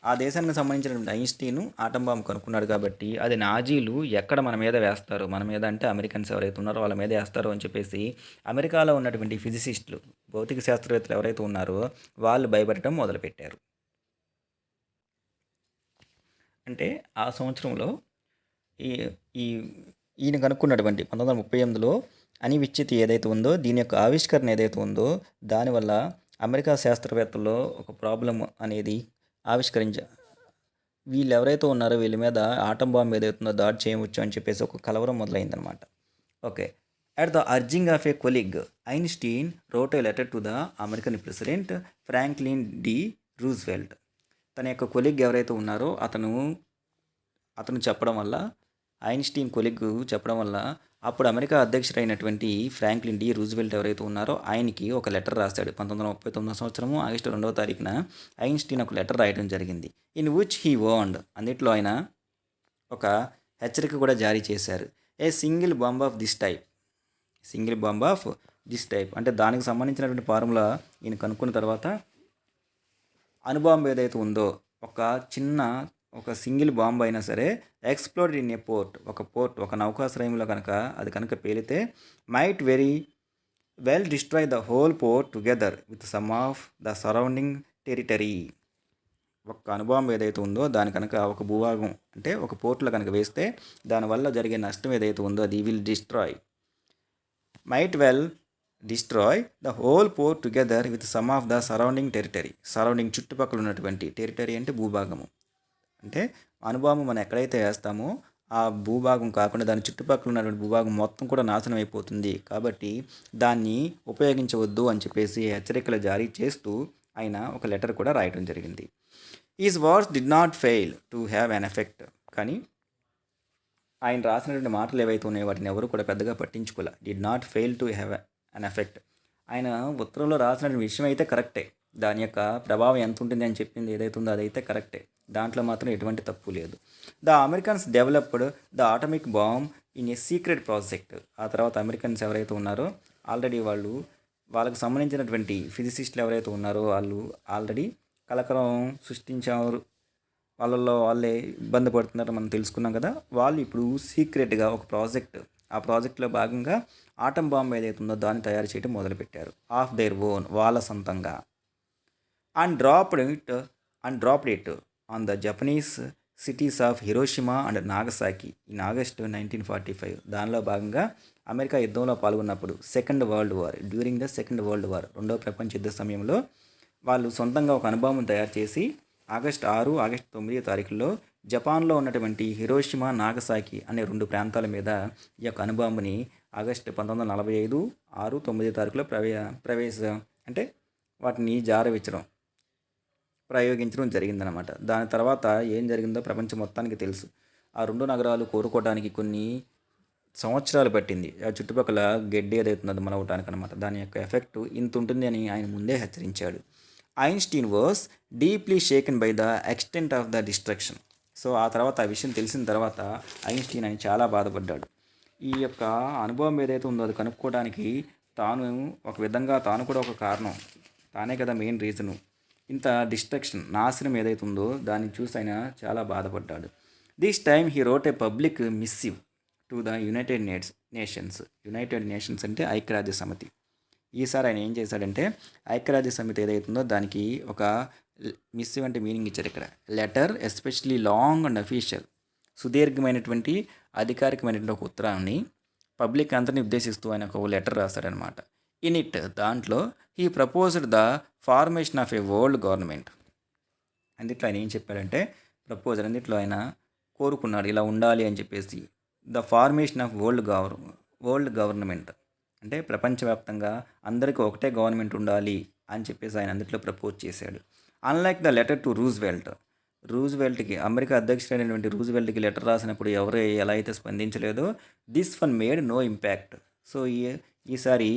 ఆ దేశానికి సంబంధించినటువంటి ఐన్స్టీన్ ఆటం బాంబ్ కనుక్కున్నాడు కాబట్టి అది నాజీలు ఎక్కడ మన మీద వేస్తారు, మన మీద అంటే అమెరికన్స్ ఎవరైతే ఉన్నారో వాళ్ళ మీద వేస్తారు అని చెప్పేసి అమెరికాలో ఉన్నటువంటి ఫిజిసిస్టులు, భౌతిక శాస్త్రవేత్తలు ఎవరైతే ఉన్నారో వాళ్ళు భయపడటం మొదలుపెట్టారు. అంటే ఆ సంవత్సరంలో ఈ ఈ ఈయన కనుక్కున్నటువంటి 1938లో అణువిచ్ఛితి ఏదైతే ఉందో దీని యొక్క ఆవిష్కరణ ఏదైతే ఉందో దానివల్ల అమెరికా శాస్త్రవేత్తల్లో ఒక ప్రాబ్లం అనేది వీళ్ళు ఎవరైతే ఉన్నారో వీళ్ళ మీద ఆటం బాంబు ఏదైతుందో దాడి చేయవచ్చు అని చెప్పేసి ఒక కలవరం మొదలైందనమాట. Okay. At the urging of a colleague Einstein wrote a letter to the American president Franklin D Roosevelt. తన యొక్క కొలీగ్ ఎవరైతే ఉన్నారో అతను చెప్పడం వల్ల, ఐన్స్టీన్ కొలీగ్ చెప్పడం వల్ల అప్పుడు అమెరికా అధ్యక్షుడైనటువంటి ఫ్రాంక్లిన్ డి రూజ్వెల్ట్ ఎవరైతే ఉన్నారో ఆయనకి ఒక లెటర్ రాశాడు. 1939 సంవత్సరము ఆగస్టు 2వ తారీఖున ఐన్స్టీన్ ఒక లెటర్ రాయడం జరిగింది. ఇన్ విచ్ హీ వార్న్డ్, అందులో ఆయన ఒక హెచ్చరిక కూడా జారీ చేశారు. A single bomb of this type అంటే దానికి సంబంధించినటువంటి ఫార్ములా ఈయన కనుక్కున్న తర్వాత అణుబాంబు ఏదైతే ఉందో ఒక సింగిల్ బాంబు అయినా సరే ఎక్స్ప్లోడ్ ఇన్ ఏ పోర్ట్, ఒక నౌకాశ్రయంలో అది కనుక పేలితే might very well destroy the whole port together with some of the surrounding territory. ఒక అణుబాంబు ఏదైతే ఉందో దాని కనుక ఒక భూభాగం అంటే ఒక పోర్ట్లో కనుక వేస్తే దానివల్ల జరిగే నష్టం ఏదైతే ఉందో అది might well destroy the whole port together with some of the surrounding territory. Surrounding చుట్టుపక్కల ఉన్నటువంటి టెరిటరీ అంటే భూభాగము. అంటే అణుబాంబు మనం ఎక్కడైతే వేస్తామో ఆ భూభాగం కాకుండా దాని చుట్టుపక్కల ఉన్నటువంటి భూభాగం మొత్తం కూడా నాశనం అయిపోతుంది, కాబట్టి దాన్ని ఉపయోగించవద్దు అని చెప్పేసి హెచ్చరికలు జారీ చేస్తూ ఆయన ఒక లెటర్ కూడా రాయడం జరిగింది. Is words did not fail to have an effect. కానీ ఆయన రాసినటువంటి మాటలు ఏవైతే ఉన్నాయో వాటిని ఎవరు కూడా పెద్దగా పట్టించుకోలే. Did not fail to have an effect. ఆయన ఉత్తరంలో రాసిన విషయం అయితే కరెక్టే, దాని యొక్క ప్రభావం ఎంత ఉంటుంది అని చెప్పింది ఏదైతే ఉందో అదైతే కరెక్టే, దాంట్లో మాత్రం ఎటువంటి తప్పు లేదు. The Americans developed the atomic bomb in a secret project. ఆ తర్వాత అమెరికన్స్ ఎవరైతే ఉన్నారో ఆల్రెడీ వాళ్ళకు సంబంధించినటువంటి ఫిజిసిస్టులు ఎవరైతే ఉన్నారో వాళ్ళు ఆల్రెడీ కలకలం సృష్టించారు, వాళ్ళే ఇబ్బంది పడుతున్నారు మనం తెలుసుకున్నాం కదా. వాళ్ళు ఇప్పుడు సీక్రెట్గా ఒక ప్రాజెక్ట్, ఆ ప్రాజెక్ట్లో భాగంగా ఆటం బాంబు ఏదైతే ఉందో దాన్ని తయారు చేయడం మొదలుపెట్టారు. ఆఫ్ దేర్ ఓన్, వాళ్ళ సొంతంగా. And dropped it on the Japanese cities of Hiroshima and Nagasaki in August 1945. దానిలో భాగంగా అమెరికా యుద్ధంలో పాల్గొన్నప్పుడు during the second world war, రెండవ ప్రపంచ యుద్ధ సమయంలో వాళ్ళు సొంతంగా ఒక అణుబాంబును తయారు చేసి ఆగస్టు 6, ఆగస్టు 9 తారీఖుల్లో జపాన్లో ఉన్నటువంటి హిరోషిమా, నాగసాకి అనే 2 ప్రాంతాల మీద ఈ యొక్క అణుబాంబుని ఆగస్టు 1945, 6, 9 తారీఖులో అంటే వాటిని ప్రయోగించడం జరిగిందనమాట. దాని తర్వాత ఏం జరిగిందో ప్రపంచం మొత్తానికి తెలుసు. ఆ 2 నగరాలు కోరుకోవడానికి కొన్ని సంవత్సరాలు పట్టింది. ఆ చుట్టుపక్కల గడ్డి ఏదైతుందో మనవటానికి అనమాట. దాని యొక్క ఎఫెక్ట్ ఇంత ఉంటుంది అని ఆయన ముందే హెచ్చరించాడు. Einstein was deeply షేకెన్ by the extent of the destruction. So ఆ తర్వాత ఆ విషయం తెలిసిన తర్వాత ఐన్స్టీన్ ఆయన చాలా బాధపడ్డాడు. ఈ యొక్క అనుభవం ఏదైతే ఉందో అది కనుక్కోవడానికి ఒక విధంగా తాను కూడా ఒక కారణం, తానే కదా మెయిన్ రీజను. ఇంత డిస్ట్రక్షన్, నాశనం ఏదైతే ఉందో దాన్ని చూసి ఆయన చాలా బాధపడ్డాడు. This time he wrote a public missive to the United Nations అంటే ఐక్యరాజ్య సమితి. ఈసారి ఆయన ఏం చేశాడంటే ఐక్యరాజ్య సమితి ఏదైతుందో దానికి ఒక మిస్సివ్ అంటే మీనింగ్ ఇచ్చారు ఇక్కడ. Letter especially long and official, సుదీర్ఘమైనటువంటి అధికారికమైనటువంటి ఒక ఉత్తరాన్ని పబ్లిక్ అందరినీ ఉద్దేశిస్తూ ఆయన ఒక లెటర్ రాశాడనమాట. ఇన్ ఇట్, దాంట్లో he proposed the formation of A world government. అందుట్లో ఆయన ఏం చెప్పాడంటే అందుట్లో ఆయన కోరుకున్నాడు ఇలా ఉండాలి అని చెప్పేసి. The formation of world government అంటే ప్రపంచవ్యాప్తంగా అందరికీ ఒకటే గవర్నమెంట్ ఉండాలి అని చెప్పేసి ఆయన అందుట్లో ప్రపోజ్ చేశాడు. అన్లైక్ ద లెటర్ టు రూజ్వెల్ట్కి, అమెరికా అధ్యక్షుడైనటువంటి రూజ్వెల్ట్కి లెటర్ రాసినప్పుడు ఎవరు ఎలా అయితే స్పందించలేదో, this one made no impact. So ఈసారి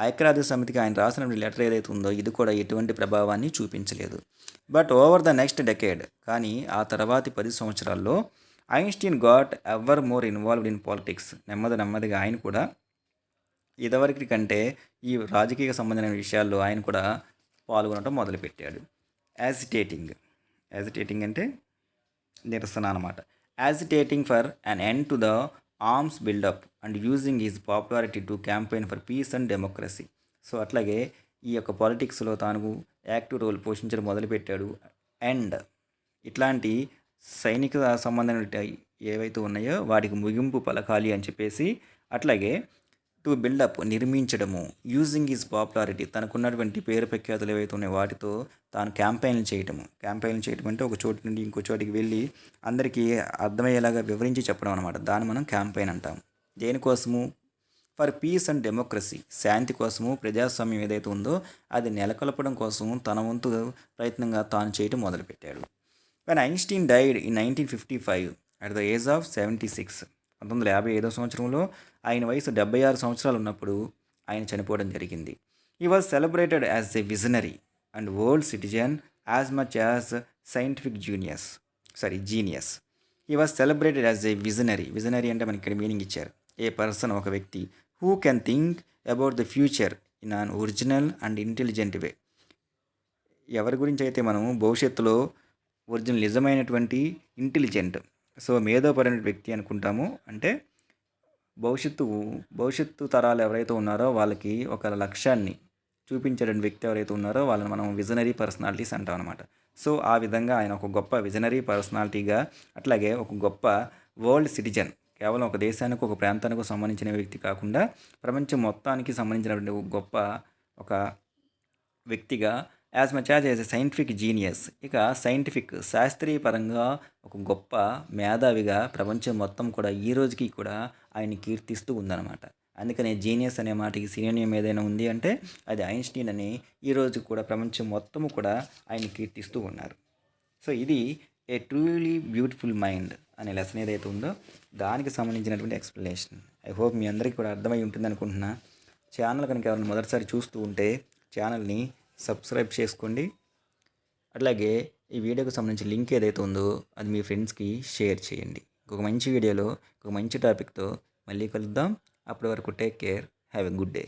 ఐక్యరాజ్య సమితికి ఆయన రాసినటువంటి లెటర్ ఏదైతే ఉందో ఇది కూడా ఎటువంటి ప్రభావాన్ని చూపించలేదు. But over the next decade, కానీ ఆ తర్వాతి 10 సంవత్సరాల్లో Einstein got ever more involved in politics. నెమ్మదిగా ఆయన కూడా ఇదివరకు కంటే ఈ రాజకీయ సంబంధమైన విషయాల్లో ఆయన కూడా పాల్గొనడం మొదలుపెట్టాడు. యాజిటేటింగ్ యాజిటేటింగ్ అంటే నిరసన అనమాట. Agitating for an end to the arms buildup and using his popularity to campaign for peace and democracy. So అట్లాగే ఈ యొక్క పాలిటిక్స్లో తాను యాక్టివ్ రోల్ పోషించడం మొదలుపెట్టాడు. అండ్ ఇట్లాంటి సైనిక సంబంధమైన ఏవైతే ఉన్నాయో వాటికి ముగింపు పలకాలి అని చెప్పేసి, అట్లాగే టు బిల్డప్ నిర్మించడము, యూజింగ్ హిజ్ పాపులారిటీ తనకున్నటువంటి పేరు ప్రఖ్యాతులు ఏవైతే ఉన్నాయో వాటితో తాను క్యాంపెయిన్లు చేయటం అంటే ఒక చోటు నుండి ఇంకో చోటికి వెళ్ళి అందరికీ అర్థమయ్యేలాగా వివరించి చెప్పడం అనమాట. దాన్ని మనం క్యాంపెయిన్ అంటాం. దేనికోసము? ఫర్ పీస్ అండ్ డెమోక్రసీ, శాంతి కోసము, ప్రజాస్వామ్యం ఏదైతే ఉందో అది నెలకొల్పడం కోసం తన వంతు ప్రయత్నంగా తాను చేయటం మొదలుపెట్టాడు. When Einstein died in 1955 at the age of 76, 1955 సంవత్సరంలో ఆయన వయసు 76 సంవత్సరాలు ఉన్నప్పుడు ఆయన చనిపోవడం జరిగింది. He was celebrated as a visionary and world citizen as much as scientific genius. He was celebrated as a visionary అంటే మనకి ఇక్కడ మీనింగ్ ఇచ్చారు. ఏ పర్సన్, ఒక వ్యక్తి, who can think about the future in an original and intelligent way. ఎవరి గురించి అయితే మనము భవిష్యత్తులో ఒరిజినల్ నిజమైనటువంటి ఇంటెలిజెంట్, సో మేధోపరమైన వ్యక్తి అనుకుంటాము. అంటే భవిష్యత్తు తరాలు ఎవరైతే ఉన్నారో వాళ్ళకి ఒక లక్ష్యాన్ని చూపించే వ్యక్తి ఎవరైతే ఉన్నారో వాళ్ళని మనం విజనరీ పర్సనాలిటీస్ అంటాం అనమాట. సో ఆ విధంగా ఆయన ఒక గొప్ప విజనరీ పర్సనాలిటీగా, అట్లాగే ఒక గొప్ప వరల్డ్ సిటిజన్, కేవలం ఒక దేశానికి ఒక ప్రాంతానికి సంబంధించిన వ్యక్తి కాకుండా ప్రపంచం మొత్తానికి సంబంధించినటువంటి గొప్ప ఒక వ్యక్తిగా, as much as a scientific genius, ఇక శాస్త్రీయ పరంగా ఒక గొప్ప మేధావిగా ప్రపంచం మొత్తం కూడా ఈ రోజుకి కూడా ఆయన కీర్తిస్తూ ఉందన్నమాట. అందుకనే జీనియస్ అనే మాటకి సినోనియం ఏదైనా ఉంది అంటే అది ఐన్స్టీన్ అని ఈ రోజు కూడా ప్రపంచం మొత్తము కూడా ఆయన కీర్తిస్తూ ఉన్నారు. సో ఇది ఏ ట్రూలీ బ్యూటిఫుల్ మైండ్ అనే లెసన్ ఏదైతే ఉందో దానికి సంబంధించినటువంటి ఎక్స్ప్లెనేషన్. ఐ హోప్ మీ అందరికీ కూడా అర్థమై ఉంటుంది అనుకుంటున్నా. ఛానల్ కనుక ఎవరైనా మొదటిసారి చూస్తూ ఉంటే ఛానల్ని సబ్స్క్రైబ్ చేసుకోండి. అట్లాగే ఈ వీడియోకి సంబంధించిన లింక్ ఏదైతే ఉందో అది మీ ఫ్రెండ్స్కి షేర్ చేయండి. ఇంకొక మంచి వీడియోలో ఒక మంచి టాపిక్తో మళ్ళీ కలుద్దాం. అప్పటి వరకు take care, have a good day.